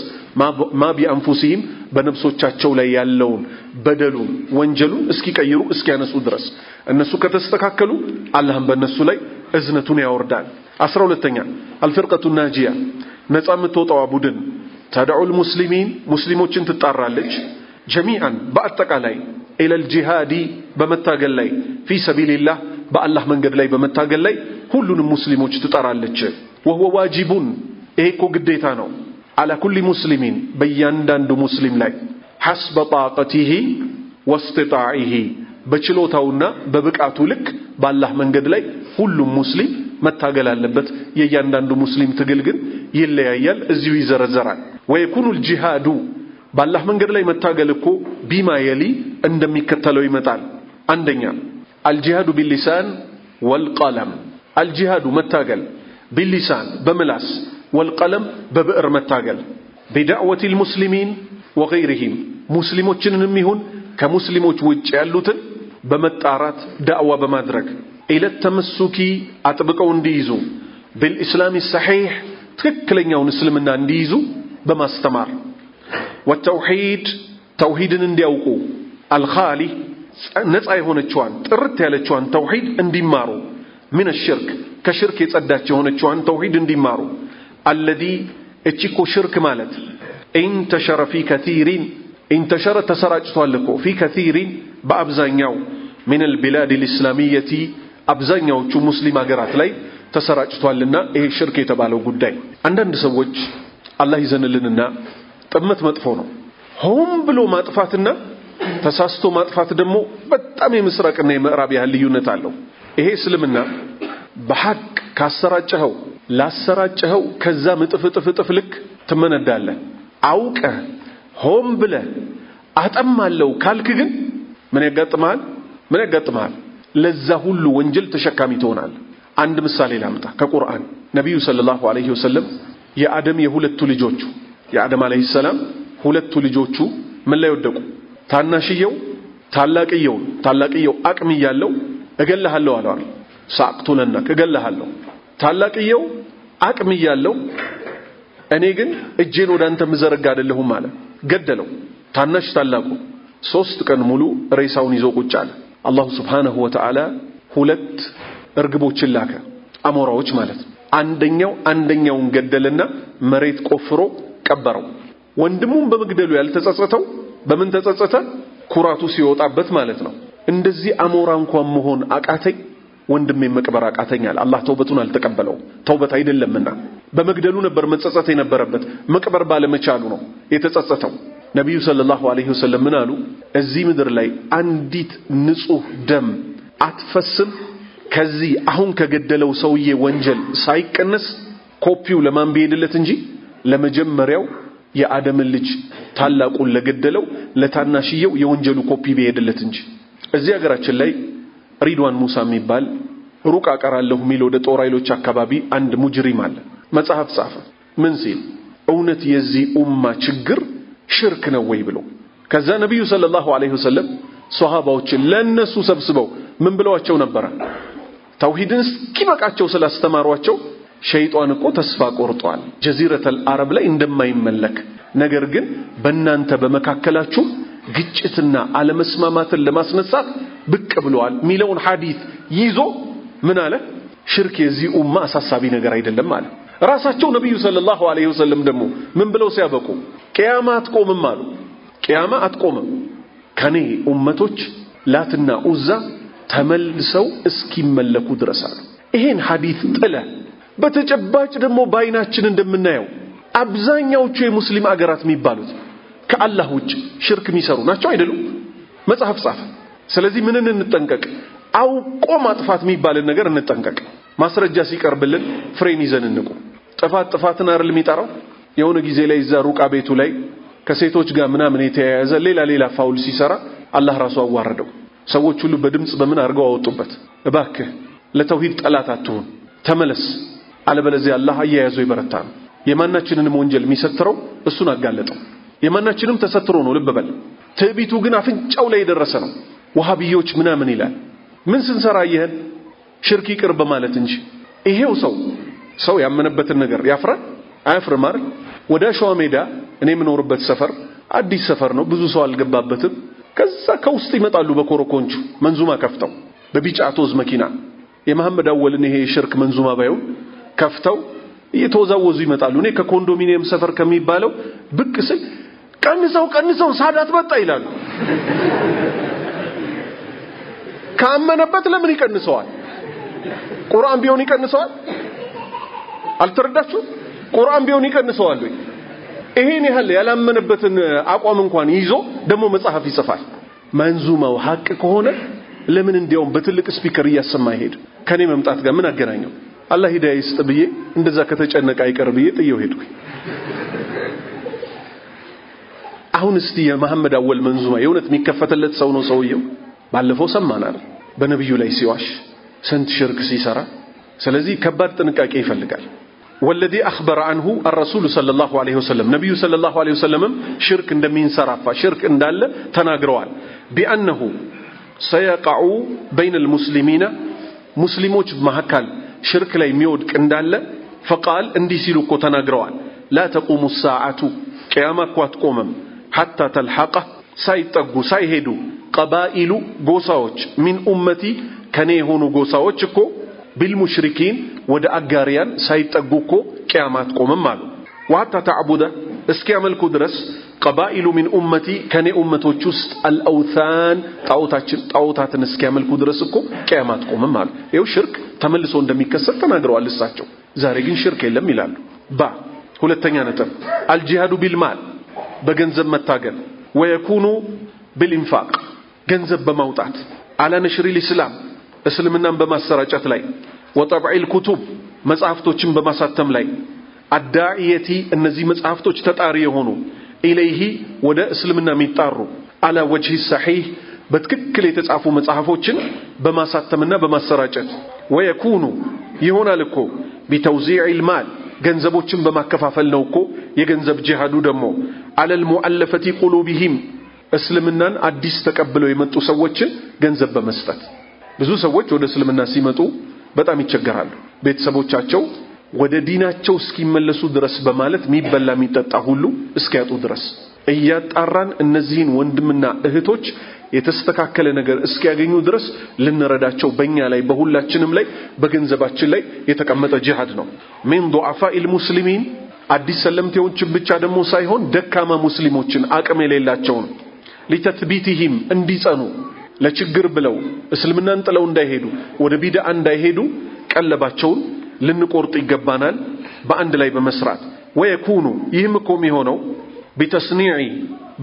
ማ ቢአንፉሲሂም በነፍሶቻቸው ላይ ያለውን በደሉን ወንጀሉን እስኪቀይሩ እስኪያነሱ ድረስ እነሱ ከተስተካከሉ አላህም በእነሱ ላይ እዝነቱን ያወርዳል 12ኛ الفرقة الناجية ነፃ የምትወጣው ቡድን ተدعو المسلمين ሙስሊሞችን ትጣራለች جميعا በአጠቃላይ الى الجهاد በመታገል ላይ في سبيل الله በአላህ መንገድ ላይ በመታገል ላይ ሁሉንም ሙስሊሞች ትጣራለች وهو واجب ይሄ እኮ ግዴታ ነው على كل مسلم በእያንዳንዱ ሙስሊም ላይ حسب طاقته واستطاعه በችሎታውና በብቃቱ ልክ በአላህ መንገድ ላይ ሁሉም ሙስሊም መታገል አለበት የእያንዳንዱ ሙስሊም ትግል ግን ይለያያል እዚሁ ይዘረዘራል ويكون الجهاد በአላህ መንገድ ላይ መታገል እኮ ቢማ የሊ እንደሚከተለው ይመጣል አንደኛ الجهاد باللسان والقلم الجهاد መታገል باللسان በምላስ والقلم በብዕር መታገል بدعوة المسلمين وغيرهم ሙስሊሞችንም ይሁን ከሙስሊሞች ውጭ ያሉትን በመጣራት ዳዕዋ በማድረግ إلى التمسك አጥብቀው እንዲይዙ بالإسلام الصحيح ትክክለኛውን እስልምና እንዲይዙ በማስተማር والتوحيد توحيدን እንዲያውቁ الخالي ነፃ የሆነችዋን ጥርት ያለችዋን ተውሂድ እንዲማሩ من الشرك ከሽርክ የጸዳች የሆነችዋን ተውሂድ እንዲማሩ الذي እቺኮ ሽርክ ማለት انتشر في كثير انتشر ተሰራጭቷል እኮ في كثير በአብዛኛው من البلاد الإسلامية አብዛኛዎቹ ሙስሊም ሀገራት ላይ ተሰራጭቷልና ይሄ ሽርክ የተባለው ጉዳይ አንዳንድ ሰዎች አላህ ይዘንልንና ጥመት መጥፎ ነው ሆም ብሎ ማጥፋትና ተሳስቶ ማጥፋት ደግሞ በጣም የምስራቅና የምዕራብ ያህል ልዩነት አለው ይሄ እስልምና በሐቅ ካሰራጨኸው ላሰራጨኸው ከዛ ምጥፍ ልክ ትመነዳለህ አውቀህ ሆም ብለህ አጠማለው ካልክ ግን ምን ያጋጥማል ለዛ ሁሉ ወንጀል ተሸካሚ ትሆናል አንድ ምሳሌ ላምጣ ከቁርአን ነብዩ ሰለላሁ ዐለይሂ ወሰለም የአደም የሁለቱ ልጆቹ የአደም ዐለይሂ ሰላም ሁለቱ ልጆቹ ምን ላይ ወደቁ ታናሽየው ታላቅየው አቅም ያለው እገልሃለሁ አለው ሳቅቱለና እገልሃለሁ ታላቅየው አቅም ያለው እኔ ግን እጄን ወዳንተ ምዘረጋ አይደለሁም አለ ገደለው ታናሽ ታላቁ 3 ቀን ሙሉ ሬሳውን ይዞ ቁጭ አለ አላህ Subhanahu Wa Ta'ala ሁለት እርግቦችን ላከ አሞራዎች ማለት አንደኛውን ገደለና መሬት ቆፍሮ ቀበረው ወንድሙን በመግደሉ ያልተጸጸተው በምን ተጸጸተ ኩራቱ ሲወጣበት ማለት ነው እንደዚህ አሞራ እንኳን መሆን አቃተኝ ወንድሜ መቅበር አቃተኛል አላህ ተውበቱን አልተቀበለው ተውበት አይደለምና በመግደሉ ነበር መጸጸት የነበረበት መቅበር ባለመቻሉ ነው የተጸጸተው ነብዩ ሰለላሁ ዐለይሂ ወሰለም ምን አሉ እዚህ ምድር ላይ አንዲት ንጹህ ደም አትፈስም ከዚህ አሁን ከገደለው ሰውዬ ወንጀል ሳይቀነስ ኮፒው ለማን ቢሄድለት እንጂ ለመጀመሪያው የአደም ልጅ ታላቁን ለገደለው ለታናሽየው የወንጀሉ ኮፒ ቢሄድለት እንጂ እዚህ ሀገራችን ላይ ሪድዋን ሙሳ የሚባል ሩቅ አቀራለሁ ሚል ወደ ጦር ኃይሎች አካባቢ አንድ ሙጅሪም አለ መጽሐፍ ጻፈ ምን ሲል እውነት የዚህ ኡማ ችግር ሽርክ ነው ወይ ብሎ ከዛ ነብዩ ሰለላሁ ዐለይሂ ወሰለም ሷሃባዎችን ለነሱ ሰብስበው ምን ብለዋቸው ነበር? ተውሂድን እስኪበቃቸው ስላስተማሯቸው ሸይጣን እኮ ተስፋ ቆርጧል ጀዚረተል አረብ ላይ እንደማይመለክ፣ ነገር ግን በእናንተ በመካከላችሁ ግጭትና አለመስማማትን ለማስነሳት ብቅ ብለዋል ሚለውን ሐዲስ ይዞ ምን አለ? ሽርክ የዚህ ኡማ አሳሳቢ ነገር አይደለም አለ። ራሳቸው ነብዩ ሰለላሁ ዐለይሂ ወሰለም ደግሞ ምን ብለው ሲያበቁ ቂያማ አትቆምም አሉ። ቂያማ አትቆምም ከኔ ኡመቶች ላትና ኡዛ ተመልሰው እስኪመለኩ ድረስ አሉ። ይሄን ሐዲስ ጥለ በተጨባጭ ደግሞ ባይናችን እንደምናየው አብዛኛዎቹ የሙስሊም አገራት የሚባሉት ከአላህ ውጭ ሽርክ የሚሰሩ ናቸው አይደሉም? መጽሐፍ ጻፈ። ስለዚህ ምንን እንጠንቀቅ? አውቆ ማጥፋት የሚባልን ነገር እንጠንቀቅ። ማስረጃ ሲቀርብልን ፍሬን ይዘን እንቁ። ጥፋትን አይደል የሚጠራው? የሆነ ጊዜ ላይ እዛ ሩቃ ቤቱ ላይ ከሴቶች ጋር ምናምን የተያያዘ ሌላ ፋውል ሲሰራ አላህ ራሱ አዋረደው። ሰዎች ሁሉ በድምጽ በምን አድርገው አወጡበት። እባክህ ለተውሂድ ጠላት አትሁን፣ ተመለስ፣ አለበለዚያ አላህ አያያዘው ይበረታል። የማናችንንም ወንጀል የሚሰትረው እሱን አጋለጠው። የማናችንም ተሰትሮ ነው። ልብ በል። ትዕቢቱ ግን አፍንጫው ላይ የደረሰ ነው። ወሃቢዮች ምናምን ይላል። ምን ስንሰራ ይሄን ሽርክ ይቅር በማለት እንጂ ይሄው ሰው ያመነበትን ነገር ያፍራል አያፍርም አይደል? ወደ ሸዋ ሜዳ እኔ የምኖርበት ሰፈር አዲስ ሰፈር ነው፣ ብዙ ሰው አልገባበትም። ከዛ ከውስጥ ይመጣሉ በኮረኮንቹ መንዙማ ከፍተው በቢጫ ቶዝ መኪና የመሐመድ አወልን ይሄ ሽርክ መንዙማ ባየው ከፍተው እየተወዛወዙ ይመጣሉ። እኔ ከኮንዶሚኒየም ሰፈር ከሚባለው ብቅ ስል ቀንሰው ሳዳት መጣ ይላሉ። ካመነበት ለምን ይቀንሰዋል? ቁርአን ቢሆን ይቀንሰዋል? አልተረዳችሁ? ቁርአን ቢሆን ይቀንሰዋል ወይ? ይሄን ያህል ያላመነበትን አቋም እንኳን ይዞ ደግሞ መጽሐፍ ይጽፋል። መንዙማው ሐቅ ከሆነ ለምን እንዲያውም በትልቅ ስፒከር እያሰማ ይሄድ? ከኔ መምጣት ጋር ምን አገናኘው? አላህ ሂዳያ ይስጥ ብዬ እንደዛ ከተጨነቀ አይቀር ብዬ ጥየው ሄድኩኝ። አሁን እስቲ የመሐመድ አወል መንዙማ የእውነት የሚከፈተለት ሰው ነው ሰውየው? ባለፈው ሰማናል በነብዩ ላይ ሲዋሽ ስንት ሽርክ ሲሰራ። ስለዚህ ከባድ ጥንቃቄ ይፈልጋል። ወለዲ አኽበረ አንሁ الرسول صلى الله عليه وسلم ነብዩ صلى الله عليه وسلم ሽርክ እንደሚንሰራፋ ሽርክ እንዳለ ተናግረዋል። بأنه سيقع بين المسلمين ሙስሊሞች መካከል ሽርክ ላይ የሚወድቅ እንዳለ فقال እንዲህ ሲሉ እኮ ተናግረዋል። لا تقوم الساعة ቂያማ እኮ አትቆምም حتى تلحق ሳይጠጉ ሳይሄዱ ቀባኢሉ ጎሳዎች ሚን ኡመቲ ከኔ የሆኑ ጎሳዎች እኮ ቢልሙሽሪኪን ወደ አጋሪያን ሳይጠጉ እኮ ቂያማ አትቆምም አሉ። ወሐታ ተዕቡደ እስኪያመልኩ ድረስ ቀባኢሉ ሚን ኡመቲ ከኔ ኡመቶች ውስጥ አልአውታን ጣዖታትን እስኪያመልኩ ድረስ እኮ ቂያማ አትቆምም አሉ። ይኸው ሽርክ ተመልሶ እንደሚከሰት ተናግረዋል እሳቸው። ዛሬ ግን ሽርክ የለም ይላሉ። ሁለተኛ ነጥብ አልጂሃዱ ቢልማል በገንዘብ መታገል ወየኩኑ ቢልኢንፋቅ ገንዘብ በማውጣት አላ ነሽሪል ኢስላም እስልምናን በማሰራጨት ላይ ወጠብዒል ኩቱብ መጽሐፍቶችን በማሳተም ላይ አዳኢየቲ እነዚህ መጽሐፍቶች ተጣሪ የሆኑ ኢለይሂ ወደ እስልምና የሚጣሩ አላ ወጅሂ ሰሒህ በትክክል የተጻፉ መጽሐፎችን በማሳተምና በማሰራጨት ወየኩኑ ይሆናል እኮ ቢተውዚዕል ማል ገንዘቦችን በማከፋፈል ነው እኮ የገንዘብ ጂሃዱ ደግሞ አለል ሙአለፈቲ ቁሉቢሂም እስልምናን አዲስ ተቀብለው የመጡ ሰዎችን ገንዘብ በመስጠት ብዙ ሰዎች ወደ እስልምና ሲመጡ በጣም ይቸገራሉ። ቤተሰቦቻቸው ወደ ዲናቸው እስኪመለሱ ድረስ በማለት የሚበላ የሚጠጣ ሁሉ እስኪያጡ ድረስ እያጣራን እነዚህን ወንድምና እህቶች የተስተካከለ ነገር እስኪያገኙ ድረስ ልንረዳቸው በእኛ ላይ በሁላችንም ላይ በገንዘባችን ላይ የተቀመጠ ጂሃድ ነው። ሚን ዱዓፋኢል ሙስሊሚን አዲስ ሰለምቴዎችን ብቻ ደግሞ ሳይሆን ደካማ ሙስሊሞችን አቅም የሌላቸውን ሊተትቢቲሂም እንዲጸኑ ለችግር ብለው እስልምናን ጥለው እንዳይሄዱ ወደ ቢድዓ እንዳይሄዱ ቀለባቸውን ልንቆርጥ ይገባናል በአንድ ላይ በመስራት ወየኩኑ ይህም እኮ የሚሆነው ቢተስኒዒ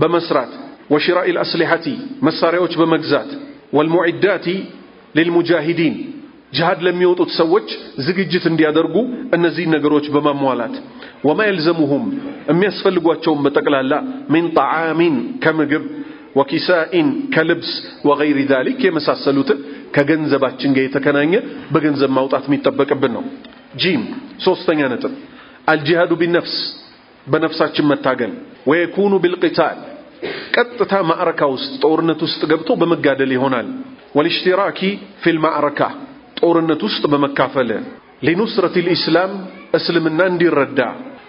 በመስራት ወሽራኢል አስሊሐቲ መሳሪያዎች በመግዛት ወልሙዒዳቲ ሊልሙጃሂዲን ጂሃድ ለሚወጡት ሰዎች ዝግጅት እንዲያደርጉ እነዚህ ነገሮች በማሟላት ወማ ይልዘሙሁም የሚያስፈልጓቸውን በጠቅላላ ሚን ጣዓሚን ከምግብ ወኪሳኢን ከልብስ ወገይሪ ዛሊክ የመሳሰሉትን ከገንዘባችን ጋር የተከናኘ በገንዘብ ማውጣት የሚጠበቅብን ነው። ጂም ሶስተኛ ነጥብ አልጂሃዱ ቢነፍስ በነፍሳችን መታገል ወየኩኑ ቢልቂታል ቀጥታ ማዕረካ ውስጥ ጦርነት ውስጥ ገብቶ በመጋደል ይሆናል። ወልሽቲራኪ ፊል ማዕረካ ጦርነት ውስጥ በመካፈል ሊኑስረት الاسلام እስልምና እንዲረዳ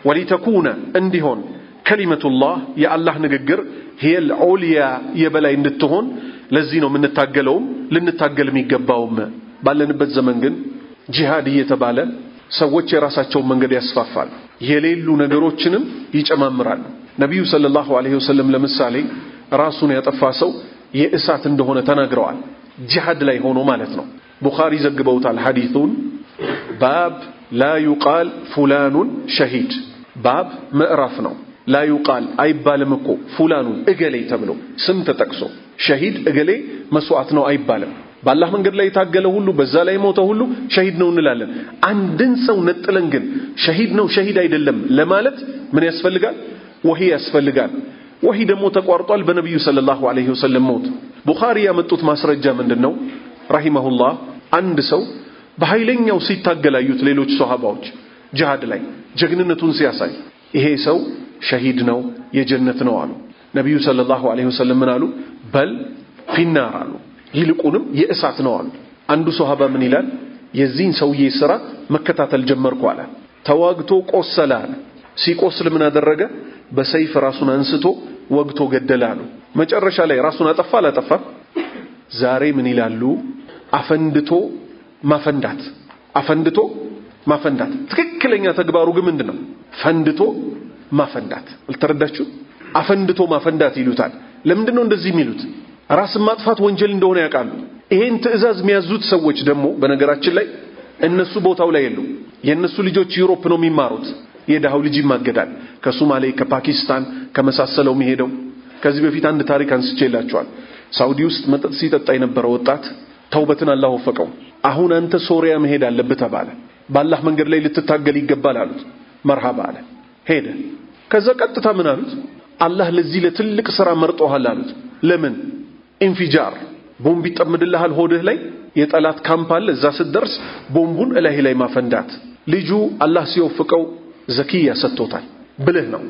ወሊተኩነ እንዲሆን ከሊመቱላህ የአላህ ንግግር هي العليا የበላይ እንድትሆን ለዚህ ነው የምንታገለውም ልንታገልም ይገባውም። ባለንበት ዘመን ግን ጂሃድ እየተባለ ሰዎች የራሳቸውን መንገድ ያስፋፋሉ፣ የሌሉ ነገሮችንም ይጨማምራሉ። ነብዩ ሰለላሁ ዐለይሂ ወሰለም ለምሳሌ ራሱን ያጠፋ ሰው የእሳት እንደሆነ ተናግረዋል። ጂሃድ ላይ ሆኖ ማለት ነው። ቡኻሪ ዘግበውታል ሐዲሱን ባብ ላ ዩቃል ፉላኑን ሸሂድ ባብ ምዕራፍ ነው። ላ ዩቃል አይባልም እኮ ፉላኑን እገሌ ተብሎ ስም ተጠቅሶ ሸሂድ እገሌ መስዋዕት ነው አይባልም። በአላህ መንገድ ላይ የታገለ ሁሉ በዛ ላይ ሞተ ሁሉ ሸሂድ ነው እንላለን። አንድን ሰው ነጥለን ግን ሸሂድ ነው ሸሂድ አይደለም ለማለት ምን ያስፈልጋል? ወህይ ያስፈልጋል። ወህይ ደግሞ ተቋርጧል በነብዩ ሰለላሁ ዐለይሂ ወሰለም ሞት። ቡኻሪ ያመጡት ማስረጃ ምንድነው? ረሂመሁላህ አንድ ሰው በኃይለኛው ሲታገላዩት ሌሎች ሷሃባዎች ጂሃድ ላይ ጀግንነቱን ሲያሳይ ይሄ ሰው ሸሂድ ነው የጀነት ነው አሉ። ነብዩ ሰለላሁ ዐለይሂ ወሰለም ምን አሉ? በል ፊናር አሉ፣ ይልቁንም የእሳት ነው አሉ። አንዱ ሷሃባ ምን ይላል? የዚህን ሰውዬ ስራ መከታተል ጀመርኩ አለ። ተዋግቶ ቆሰለ አለ። ሲቆስል ምን አደረገ? በሰይፍ ራሱን አንስቶ ወግቶ ገደለ አሉ። መጨረሻ ላይ ራሱን አጠፋ አላጠፋ? ዛሬ ምን ይላሉ? አፈንድቶ ማፈንዳት አፈንድቶ ማፈንዳት። ትክክለኛ ተግባሩ ግን ምንድነው? ፈንድቶ ማፈንዳት። አልተረዳችሁ? አፈንድቶ ማፈንዳት ይሉታል። ለምንድነው እንደዚህ የሚሉት? ራስን ማጥፋት ወንጀል እንደሆነ ያውቃሉ። ይሄን ትዕዛዝ የሚያዙት ሰዎች ደግሞ በነገራችን ላይ እነሱ ቦታው ላይ የሉ። የነሱ ልጆች ዩሮፕ ነው የሚማሩት። የዳው ልጅ ይማገዳል ከሶማሌ ከፓኪስታን ከመሳሰለው የሚሄደው። ከዚህ በፊት አንድ ታሪክ አንስቼላችኋል። ሳውዲ ውስጥ መጠጥ ሲጠጣ የነበረ ወጣት ተውበትን አላህ ወፈቀው። አሁን አንተ ሶሪያ መሄድ አለብህ ተባለ። በአላህ መንገድ ላይ ልትታገል ይገባል አሉት። መርሃባ አለ። ሄደ። ከዛ ቀጥታ ምን አሉት? አላህ ለዚህ ለትልቅ ስራ መርጦሃል አሉት። ለምን? ኢንፊጃር ቦምብ ይጠምድልሃል ሆድህ ላይ የጠላት ካምፕ አለ። እዛ ስትደርስ ቦምቡን እላህ ላይ ማፈንዳት። ልጁ አላህ ሲወፍቀው ዘኪያ ሰጥቶታል። ብልህ ነው።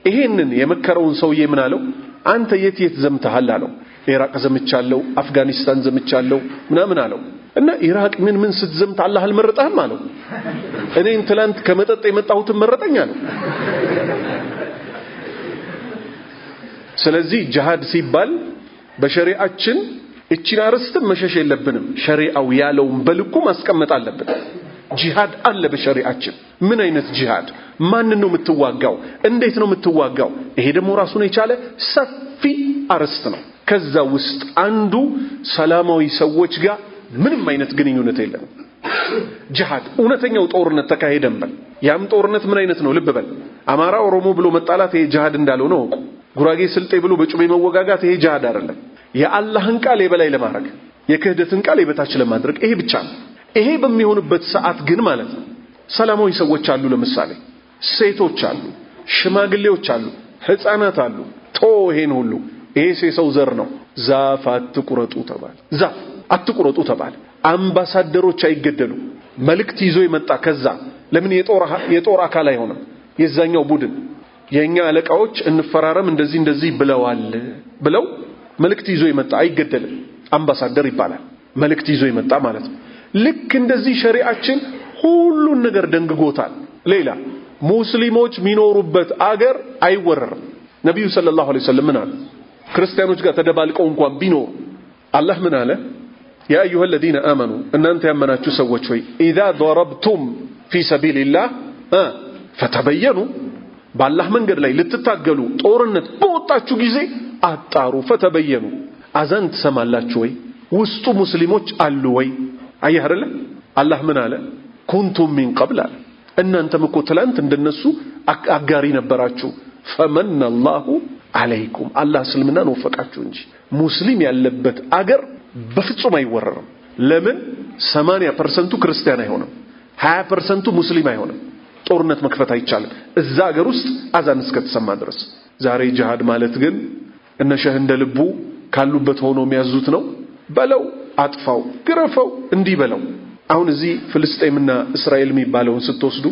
ይሄንን የመከረውን ሰውዬ ምን አለው? አንተ የት ዘምተሃል አለው። ኢራቅ ዘምቻለሁ፣ አፍጋኒስታን ዘምቻለሁ ምናምን አለው። እና ኢራቅ ምን ስትዘምት አላህ አልመረጠህም አለው። እኔን ትላንት ከመጠጥ የመጣሁትን መረጠኝ አለው። ስለዚህ ጂሃድ ሲባል በሸሪዓችን እቺን አርስትም መሸሽ የለብንም። ሸሪዓው ያለውን በልኩ ማስቀመጥ አለብን። ጂሃድ አለ በሸሪዓችን። ምን አይነት ጂሃድ? ማን ነው የምትዋጋው? እንዴት ነው የምትዋጋው? ይሄ ደግሞ ራሱን የቻለ ሰፊ አርስት ነው። ከዛ ውስጥ አንዱ ሰላማዊ ሰዎች ጋር ምንም አይነት ግንኙነት የለም። ጂሃድ እውነተኛው ጦርነት ተካሄደንበል። ያም ጦርነት ምን አይነት ነው? ልብ በል። አማራ ኦሮሞ ብሎ መጣላት ይሄ ጂሃድ እንዳልሆነ ወቁ። ጉራጌ ስልጤ ብሎ በጩቤ መወጋጋት ይሄ ጂሃድ አይደለም። የአላህን ቃል የበላይ ለማድረግ የክህደትን ቃል የበታች ለማድረግ ይሄ ብቻ ነው። ይሄ በሚሆንበት ሰዓት ግን ማለት ነው ሰላማዊ ሰዎች አሉ። ለምሳሌ ሴቶች አሉ፣ ሽማግሌዎች አሉ፣ ህፃናት አሉ። ይሄን ሁሉ ይሄ የሰው ዘር ነው። ዛፍ አትቁረጡ ተባለ። ዛፍ አትቁረጡ ተባለ። አምባሳደሮች አይገደሉ። መልእክት ይዞ የመጣ ከዛ ለምን የጦር አካል አይሆንም? የዛኛው ቡድን የኛ አለቃዎች እንፈራረም እንደዚህ ብለዋል ብለው መልእክት ይዞ የመጣ አይገደልም። አምባሳደር ይባላል። መልእክት ይዞ የመጣ ማለት ነው። ልክ እንደዚህ ሸሪዓችን ሁሉን ነገር ደንግጎታል። ሌላ ሙስሊሞች የሚኖሩበት አገር አይወረርም። ነብዩ ሰለላሁ ዐለይሂ ወሰለም ምን አሉ? ክርስቲያኖች ጋር ተደባልቀው እንኳን ቢኖር አላህ ምን አለ? ያ አዩሃ الذين آمنوا እናንተ ያመናችሁ ሰዎች ሆይ اذا ضربتم في سبيل الله فتبينوا በአላህ መንገድ ላይ ልትታገሉ ጦርነት በወጣችሁ ጊዜ አጣሩ። ፈተበየኑ አዛን ትሰማላችሁ ወይ? ውስጡ ሙስሊሞች አሉ ወይ? አየህ አይደለ? አላህ ምን አለ? ኩንቱም ሚን ቀብል አለ። እናንተም እኮ ትላንት እንደነሱ አጋሪ ነበራችሁ። ፈመነ አላሁ አለይኩም አላህ እስልምናን ወፈቃችሁ እንጂ ሙስሊም ያለበት አገር በፍጹም አይወረርም። ለምን? 80% ክርስቲያን አይሆንም፣ 20% ሙስሊም አይሆንም። ጦርነት መክፈት አይቻልም እዛ ሀገር ውስጥ አዛን እስከተሰማ ድረስ። ዛሬ ጂሃድ ማለት ግን እነ ሸህ እንደልቡ ካሉበት ሆኖ የሚያዙት ነው። በለው፣ አጥፋው፣ ግረፈው፣ እንዲህ በለው። አሁን እዚህ ፍልስጤምና እስራኤል የሚባለውን ስትወስዱ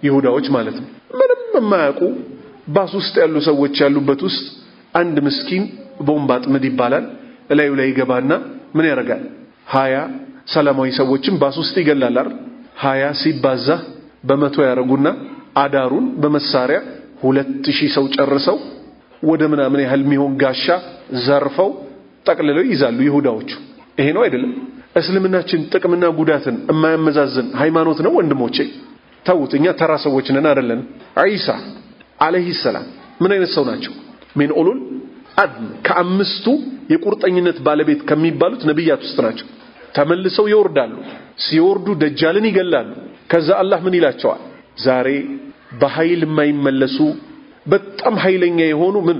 ይሁዳዎች ማለት ነው ምንም የማያውቁ ባስ ውስጥ ያሉ ሰዎች ያሉበት ውስጥ አንድ ምስኪን ቦምብ አጥምድ ይባላል እላዩ ላይ ይገባና ምን ያደርጋል? 20 ሰላማዊ ሰዎችን ባስ ውስጥ ይገላል አይደል? 20 ሲባዛ በመቶ ያረጉና አዳሩን በመሳሪያ 2000 ሰው ጨርሰው ወደ ምናምን ያህል የሚሆን ጋሻ ዘርፈው ጠቅልለው ይዛሉ ይሁዳዎቹ። ይሄ ነው አይደለም? እስልምናችን ጥቅምና ጉዳትን የማያመዛዝን ሃይማኖት ነው ወንድሞቼ። ተውት፣ እኛ ተራ ሰዎች ነን አይደለን? ዒሳ አለይሂ ሰላም ምን አይነት ሰው ናቸው? ሚን ኡሉል አዝም ከአምስቱ የቁርጠኝነት ባለቤት ከሚባሉት ነብያት ውስጥ ናቸው። ተመልሰው ይወርዳሉ። ሲወርዱ ደጃልን ይገላሉ። ከዛ አላህ ምን ይላቸዋል? ዛሬ በኃይል የማይመለሱ በጣም ኃይለኛ የሆኑ ምን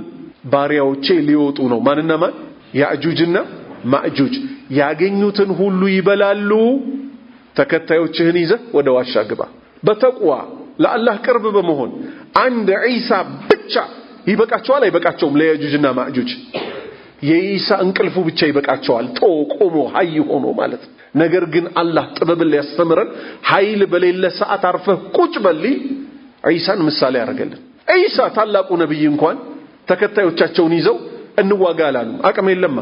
ባሪያዎቼ ሊወጡ ነው። ማንና ማን? ያእጁጅና ማእጁጅ። ያገኙትን ሁሉ ይበላሉ። ተከታዮችህን ይዘህ ወደ ዋሻ ግባ። በተቅዋ ለአላህ ቅርብ በመሆን አንድ ዒሳ ብቻ ይበቃቸዋል። አይበቃቸውም? ለያእጁጅና ማእጁጅ የኢሳ እንቅልፉ ብቻ ይበቃቸዋል። ቆሞ ሀይ ሆኖ ማለት። ነገር ግን አላህ ጥበብን ሊያስተምረን ኃይል በሌለ ሰዓት አርፈህ ቁጭ በል ዒሳን ምሳሌ ያደርገልን። ዒሳ ታላቁ ነብይ እንኳን ተከታዮቻቸውን ይዘው እንዋጋ አላሉ። አቅም የለማ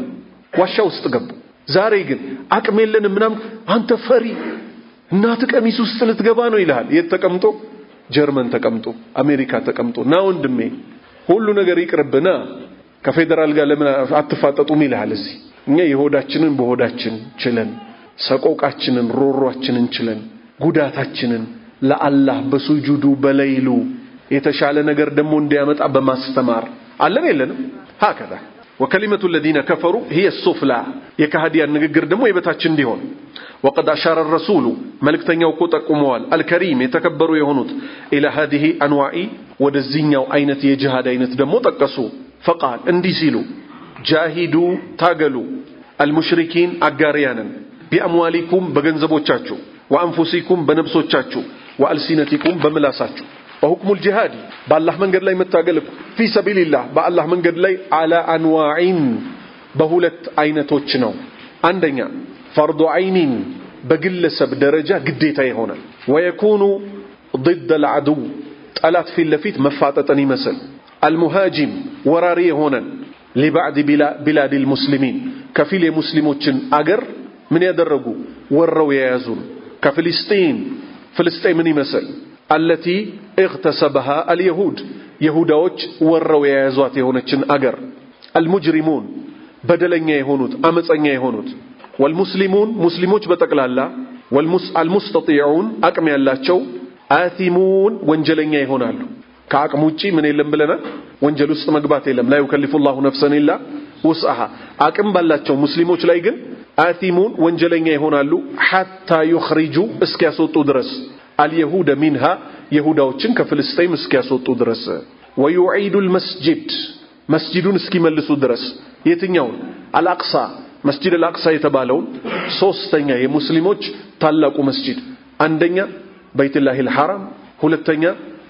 ዋሻ ውስጥ ገቡ። ዛሬ ግን አቅም የለንም ምናምን አንተ ፈሪ እናት ቀሚስ ውስጥ ልትገባ ነው ይልሃል። የት ተቀምጦ? ጀርመን ተቀምጦ፣ አሜሪካ ተቀምጦ። ና ወንድሜ ሁሉ ነገር ይቅርብና ከፌደራል ጋር ለምን አትፋጠጡም ይልሃል። እዚህ እኛ የሆዳችንን በሆዳችን ችለን ሰቆቃችንን ሮሯችንን ችለን ጉዳታችንን ለአላህ በሱጁዱ በለይሉ የተሻለ ነገር ደግሞ እንዲያመጣ በማስተማር አለን የለንም? ሀከዛ ወከሊመቱ الذين كفروا هي السفلى የካህዲያን ንግግር ደግሞ የበታችን እንዲሆን وقد أشار الرسول መልእክተኛው እኮ ጠቁመዋል الكريم የተከበሩ የሆኑት الى هذه انواع ወደዚህኛው አይነት የጂሃድ አይነት ደግሞ ጠቀሱ فقال እንዲህ ሲሉ جاهدوا ታገሉ المشركين አጋሪያንን بأموالكم በገንዘቦቻችሁ وأنفسكم በነፍሶቻችሁ وألسنتكم በምላሳችሁ وحكم الجهاد بالله መንገድ ላይ መታገል في سبيل الله بالله መንገድ ላይ على انواع በሁለት አይነቶች ነው። አንደኛ فرض عين በግለሰብ ደረጃ ግዴታ ይሆናል። ويكون ضد العدو ጠላት ፊት ለፊት መፋጠጥን ይመስል المهاجم ወራሪ ይሆናል لبعض بلاد المسلمين ከፊል የሙስሊሞችን አገር ምን ያደረጉ ወረው የያዙን ከፍልስጤን ፍልስጤምን ይመስል التي اغتصبها اليهود يهوداዎች ወረው የያዟት የሆነችን አገር المجرمون በደለኛ የሆኑት አመፀኛ የሆኑት والمسلمون ሙስሊሞች በጠቅላላ والمستطيعون አቅም ያላቸው آثمون ወንጀለኛ ይሆናሉ። ከአቅም ውጪ ምን የለም ብለናል? ወንጀል ውስጥ መግባት የለም። لا يكلف الله نفسا الا وسعها አቅም ባላቸው ሙስሊሞች ላይ ግን آثمون ወንጀለኛ ይሆናሉ حتى يخرجوا እስኪያስወጡ ድረስ اليهود منها يهوداዎችን ከፍልስጤም እስኪያስወጡ ድረስ ويعيد المسجد መስጂዱን እስኪመልሱ ድረስ የትኛው አልአቅሳ መስጂድ አልአቅሳ የተባለው ሶስተኛ የሙስሊሞች ታላቁ መስጂድ አንደኛ በይቱላህ አልሐራም ሁለተኛ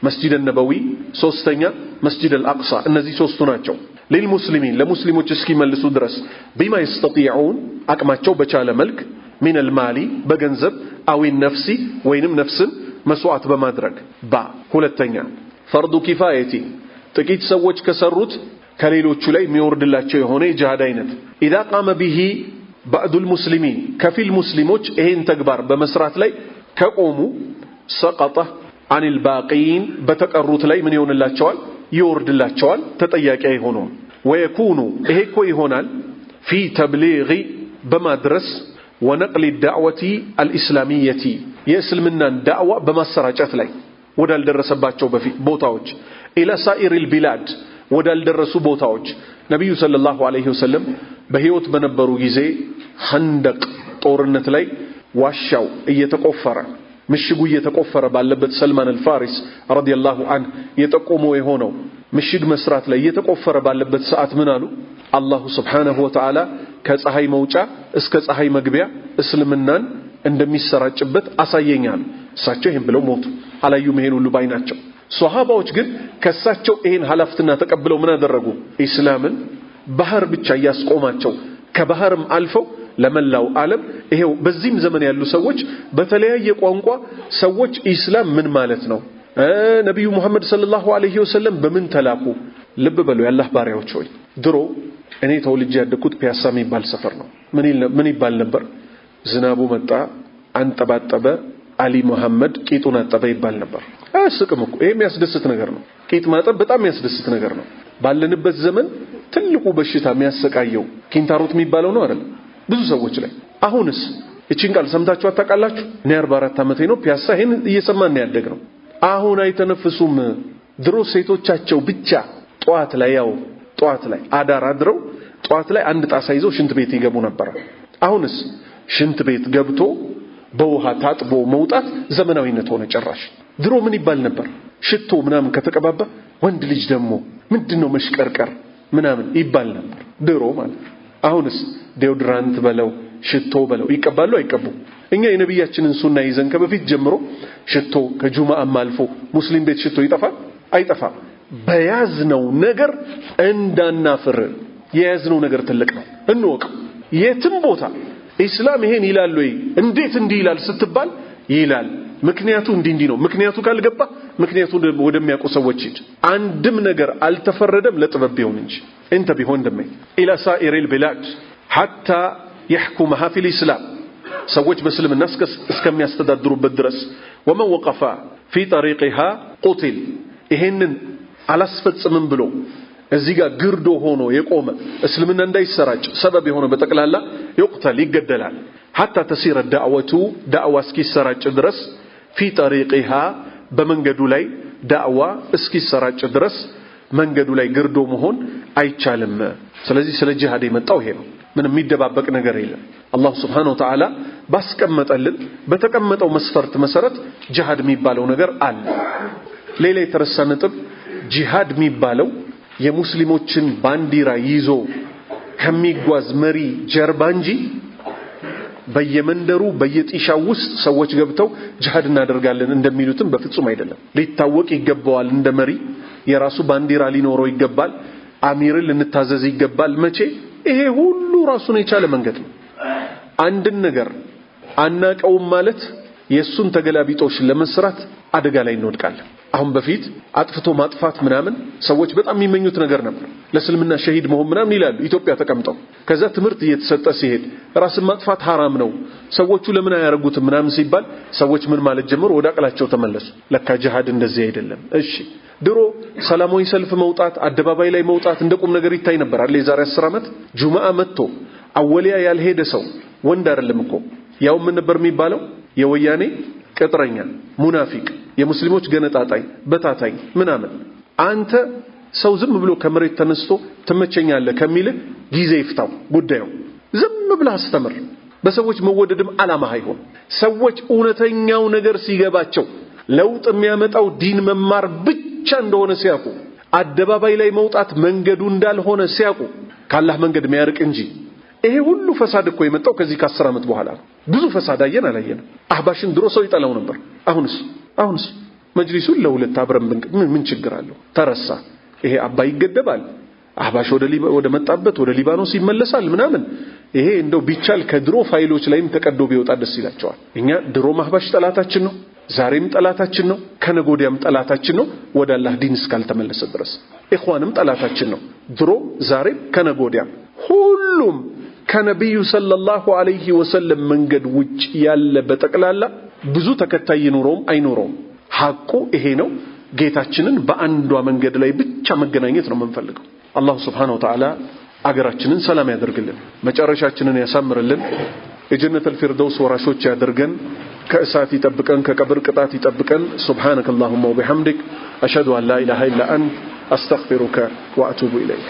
መስጂድ النبوي ሶስተኛ መስጂድ አልአቅሳ እነዚህ ሶስቱ ናቸው ለልሙስሊሚን ለሙስሊሞች እስኪመልሱ ድረስ بما يستطيعون አቅማቸው በቻለ መልክ من المال በገንዘብ او النفس ወይንም ነፍስን መስዋዕት በማድረግ ሁለተኛ فرض كفايتي ጥቂት ሰዎች ከሰሩት ከሌሎቹ ላይ የሚወርድላቸው የሆነ የጂሃድ አይነት اذا قام به بعض المسلمين ከፊል ሙስሊሞች ይሄን ተግባር በመስራት ላይ ከቆሙ سقط عن الباقين በተቀሩት ላይ ምን ይሆንላቸዋል? ይወርድላቸዋል። ተጠያቂ አይሆኑም። ويكون ይሄ እኮ ይሆናል في تبليغ በማድረስ ونقل الدعوة الإسلامية የእስልምናን ዳዕዋ በማሰራጨት ላይ ወዳልደረሰባቸው በፊት ቦታዎች إلى سائر البلاد ወዳልደረሱ ቦታዎች ነብዩ ሰለላሁ ዐለይሂ ወሰለም በህይወት በነበሩ ጊዜ ኸንደቅ ጦርነት ላይ ዋሻው እየተቆፈረ ምሽጉ እየተቆፈረ ባለበት ሰልማን አልፋሪስ ረዲየላሁ ዐንሁ የጠቆመው የሆነው ምሽግ መስራት ላይ እየተቆፈረ ባለበት ሰዓት ምን አሉ? አላሁ ሱብሓነሁ ወተዓላ ከፀሐይ መውጫ እስከ ፀሐይ መግቢያ እስልምናን እንደሚሰራጭበት አሳየኛል። እሳቸው ይሄን ብለው ሞቱ። አላዩም ይሄን ሁሉ ባይናቸው። ሷሃባዎች ግን ከሳቸው ይሄን ሐላፍትና ተቀብለው ምን አደረጉ? ኢስላምን ባህር ብቻ ያስቆማቸው ከባህርም አልፈው ለመላው ዓለም ይሄው በዚህም ዘመን ያሉ ሰዎች በተለያየ ቋንቋ ሰዎች ኢስላም ምን ማለት ነው ነብዩ መሐመድ ሰለላሁ ዐለይሂ ወሰለም በምን ተላኩ ልብ በሉ ያላህ ባሪያዎች ሆይ ድሮ እኔ ተወልጄ ያደኩት ፒያሳ የሚባል ሰፈር ነው ምን ይባል ነበር ዝናቡ መጣ አንጠባጠበ አሊ መሐመድ ቂጡን አጠበ ይባል ነበር። አስቅም እኮ ይሄ የሚያስደስት ነገር ነው። ቂጥ ማጠብ በጣም የሚያስደስት ነገር ነው። ባለንበት ዘመን ትልቁ በሽታ የሚያሰቃየው ኪንታሮት የሚባለው ነው አይደል ብዙ ሰዎች ላይ። አሁንስ እቺን ቃል ሰምታችሁ አታውቃላችሁ? እኔ 44 ዓመቴ ነው ፒያሳ ይሄን እየሰማን ያደግነው። አሁን አይተነፍሱም። ድሮ ሴቶቻቸው ብቻ ጧት ላይ አዳር አድረው ጧት ላይ አንድ ጣሳ ይዘው ሽንት ቤት ይገቡ ነበር። አሁንስ ሽንት ቤት ገብቶ በውሃ ታጥቦ መውጣት ዘመናዊነት ሆነ ጭራሽ። ድሮ ምን ይባል ነበር? ሽቶ ምናምን ከተቀባባ ወንድ ልጅ ደግሞ ምንድነው መሽቀርቀር ምናምን ይባል ነበር ድሮ ማለት። አሁንስ ዴኦድራንት በለው ሽቶ በለው ይቀባሉ አይቀቡ? እኛ የነብያችንን ሱና ይዘን ከበፊት ጀምሮ ሽቶ ከጁማአም አልፎ ሙስሊም ቤት ሽቶ ይጠፋል አይጠፋም? በያዝነው ነገር እንዳናፍር። የያዝነው ነገር ትልቅ ነው እንወቅ። የትም ቦታ ኢስላም ይሄን ይላል ወይ እንዴት እንዲህ ይላል ስትባል ይላል። ምክንያቱ እንዲህ ነው። ምክንያቱ ካልገባ ምክንያቱ ወደሚያውቁ ሰዎች ሂድ። አንድም ነገር አልተፈረደም ለጥበብ ቢሆን እንጂ እንተ ቢሆን ደም ኢላ ሳኢሪል ቢላድ حتى يحكمها في الإسلام ሰዎች በእስልምና እስከሚያስተዳድሩበት ድረስ ومن وقف في طريقها قتل ይሄንን አላስፈጽምም ብሎ እዚህ ጋር ግርዶ ሆኖ የቆመ እስልምና እንዳይሰራጭ ሰበብ የሆነ በጠቅላላ ይقتل ይገደላል። حتى تسير الدعوة دعوة እስኪሰራጭ ድረስ في طريقها በመንገዱ ላይ ዳዕዋ እስኪሰራጭ ድረስ መንገዱ ላይ ግርዶ መሆን አይቻልም። ስለዚህ ስለ ጂሃድ የመጣው ይሄ ነው። ምንም የሚደባበቅ ነገር የለም። አላህ Subhanahu Wa Ta'ala ባስቀመጠልን በተቀመጠው መስፈርት መሰረት ጂሃድ የሚባለው ነገር አለ። ሌላ የተረሳ ነጥብ ጂሃድ የሚባለው የሙስሊሞችን ባንዲራ ይዞ ከሚጓዝ መሪ ጀርባ እንጂ በየመንደሩ በየጢሻው ውስጥ ሰዎች ገብተው ጂሃድ እናደርጋለን እንደሚሉትም በፍጹም አይደለም። ሊታወቅ ይገባዋል። እንደ መሪ የራሱ ባንዲራ ሊኖረው ይገባል። አሚርን ልንታዘዝ ይገባል። መቼ ይሄ ሁሉ ራሱን የቻለ መንገድ ነው። አንድን ነገር አናቀውም ማለት የሱን ተገላቢጦሽ ለመስራት አደጋ ላይ እንወድቃለን። አሁን በፊት አጥፍቶ ማጥፋት ምናምን ሰዎች በጣም የሚመኙት ነገር ነበር። ለእስልምና ሸሂድ መሆን ምናምን ይላሉ ኢትዮጵያ ተቀምጠው። ከዛ ትምህርት እየተሰጠ ሲሄድ ራስን ማጥፋት حرام ነው ሰዎቹ ለምን አያረጉትም ምናምን ሲባል ሰዎች ምን ማለት ጀመሩ? ወደ አቅላቸው ተመለሱ። ለካ ጂሃድ እንደዚህ አይደለም። እሺ ድሮ ሰላማዊ ሰልፍ መውጣት አደባባይ ላይ መውጣት እንደቁም ነገር ይታይ ነበር አይደል? የዛሬ 10 ዓመት ጁማአ መጥቶ አወሊያ ያልሄደ ሰው ወንድ አይደለም እኮ ያው ምን ነበር የሚባለው? የወያኔ ቅጥረኛ ሙናፊቅ የሙስሊሞች ገነጣጣይ በታታይ ምናምን። አንተ ሰው ዝም ብሎ ከመሬት ተነስቶ ትመቸኛለህ ከሚል ጊዜ ይፍታው ጉዳዩ። ዝም ብለህ አስተምር። በሰዎች መወደድም አላማ አይሆን። ሰዎች እውነተኛው ነገር ሲገባቸው ለውጥ የሚያመጣው ዲን መማር ብቻ እንደሆነ ሲያውቁ አደባባይ ላይ መውጣት መንገዱ እንዳልሆነ ሲያውቁ ካላህ መንገድ የሚያርቅ እንጂ ይሄ ሁሉ ፈሳድ እኮ የመጣው ከዚህ ከ10 ዓመት በኋላ ነው። ብዙ ፈሳድ አየን። አህባሽን ድሮ ሰው ይጠላው ነበር። አሁንስ መጅሊሱን ለሁለት አብረን ምን ችግር አለው? ተረሳ። ይሄ አባይ ይገደባል። አህባሽ ወደ መጣበት ወደ ሊባኖስ ይመለሳል ምናምን። ይሄ እንደው ቢቻል ከድሮ ፋይሎች ላይም ተቀዶ ቢወጣ ደስ ይላቸዋል። እኛ ድሮ አህባሽ ጠላታችን ነው፣ ዛሬም ጠላታችን ነው፣ ከነጎዲያም ጠላታችን ነው ወደ አላህ ዲን እስካልተመለሰ ድረስ። ኢኽዋንም ጠላታችን ነው ድሮ ዛሬም ከነጎዲያም። ሁሉም ከነብዩ ሰለላሁ ዐለይሂ ወሰለም መንገድ ውጭ ያለ በጠቅላላ ብዙ ተከታይ ይኖረውም አይኖረውም ሐቁ ይሄ ነው። ጌታችንን በአንዷ መንገድ ላይ ብቻ መገናኘት ነው የምንፈልገው። አላህ Subhanahu Wa Ta'ala አገራችንን ሰላም ያደርግልን፣ መጨረሻችንን ያሳምርልን፣ የጀነተል ፊርደውስ ወራሾች ያደርገን፣ ከእሳት ይጠብቀን፣ ከቀብር ቅጣት ይጠብቀን። ሱብሃነከ አላሁመ ወቢሐምዲክ አሽሀዱ አን ላ ኢላሃ ኢላ አንተ አስተግፊሩከ ወአቱቡ ኢለይክ።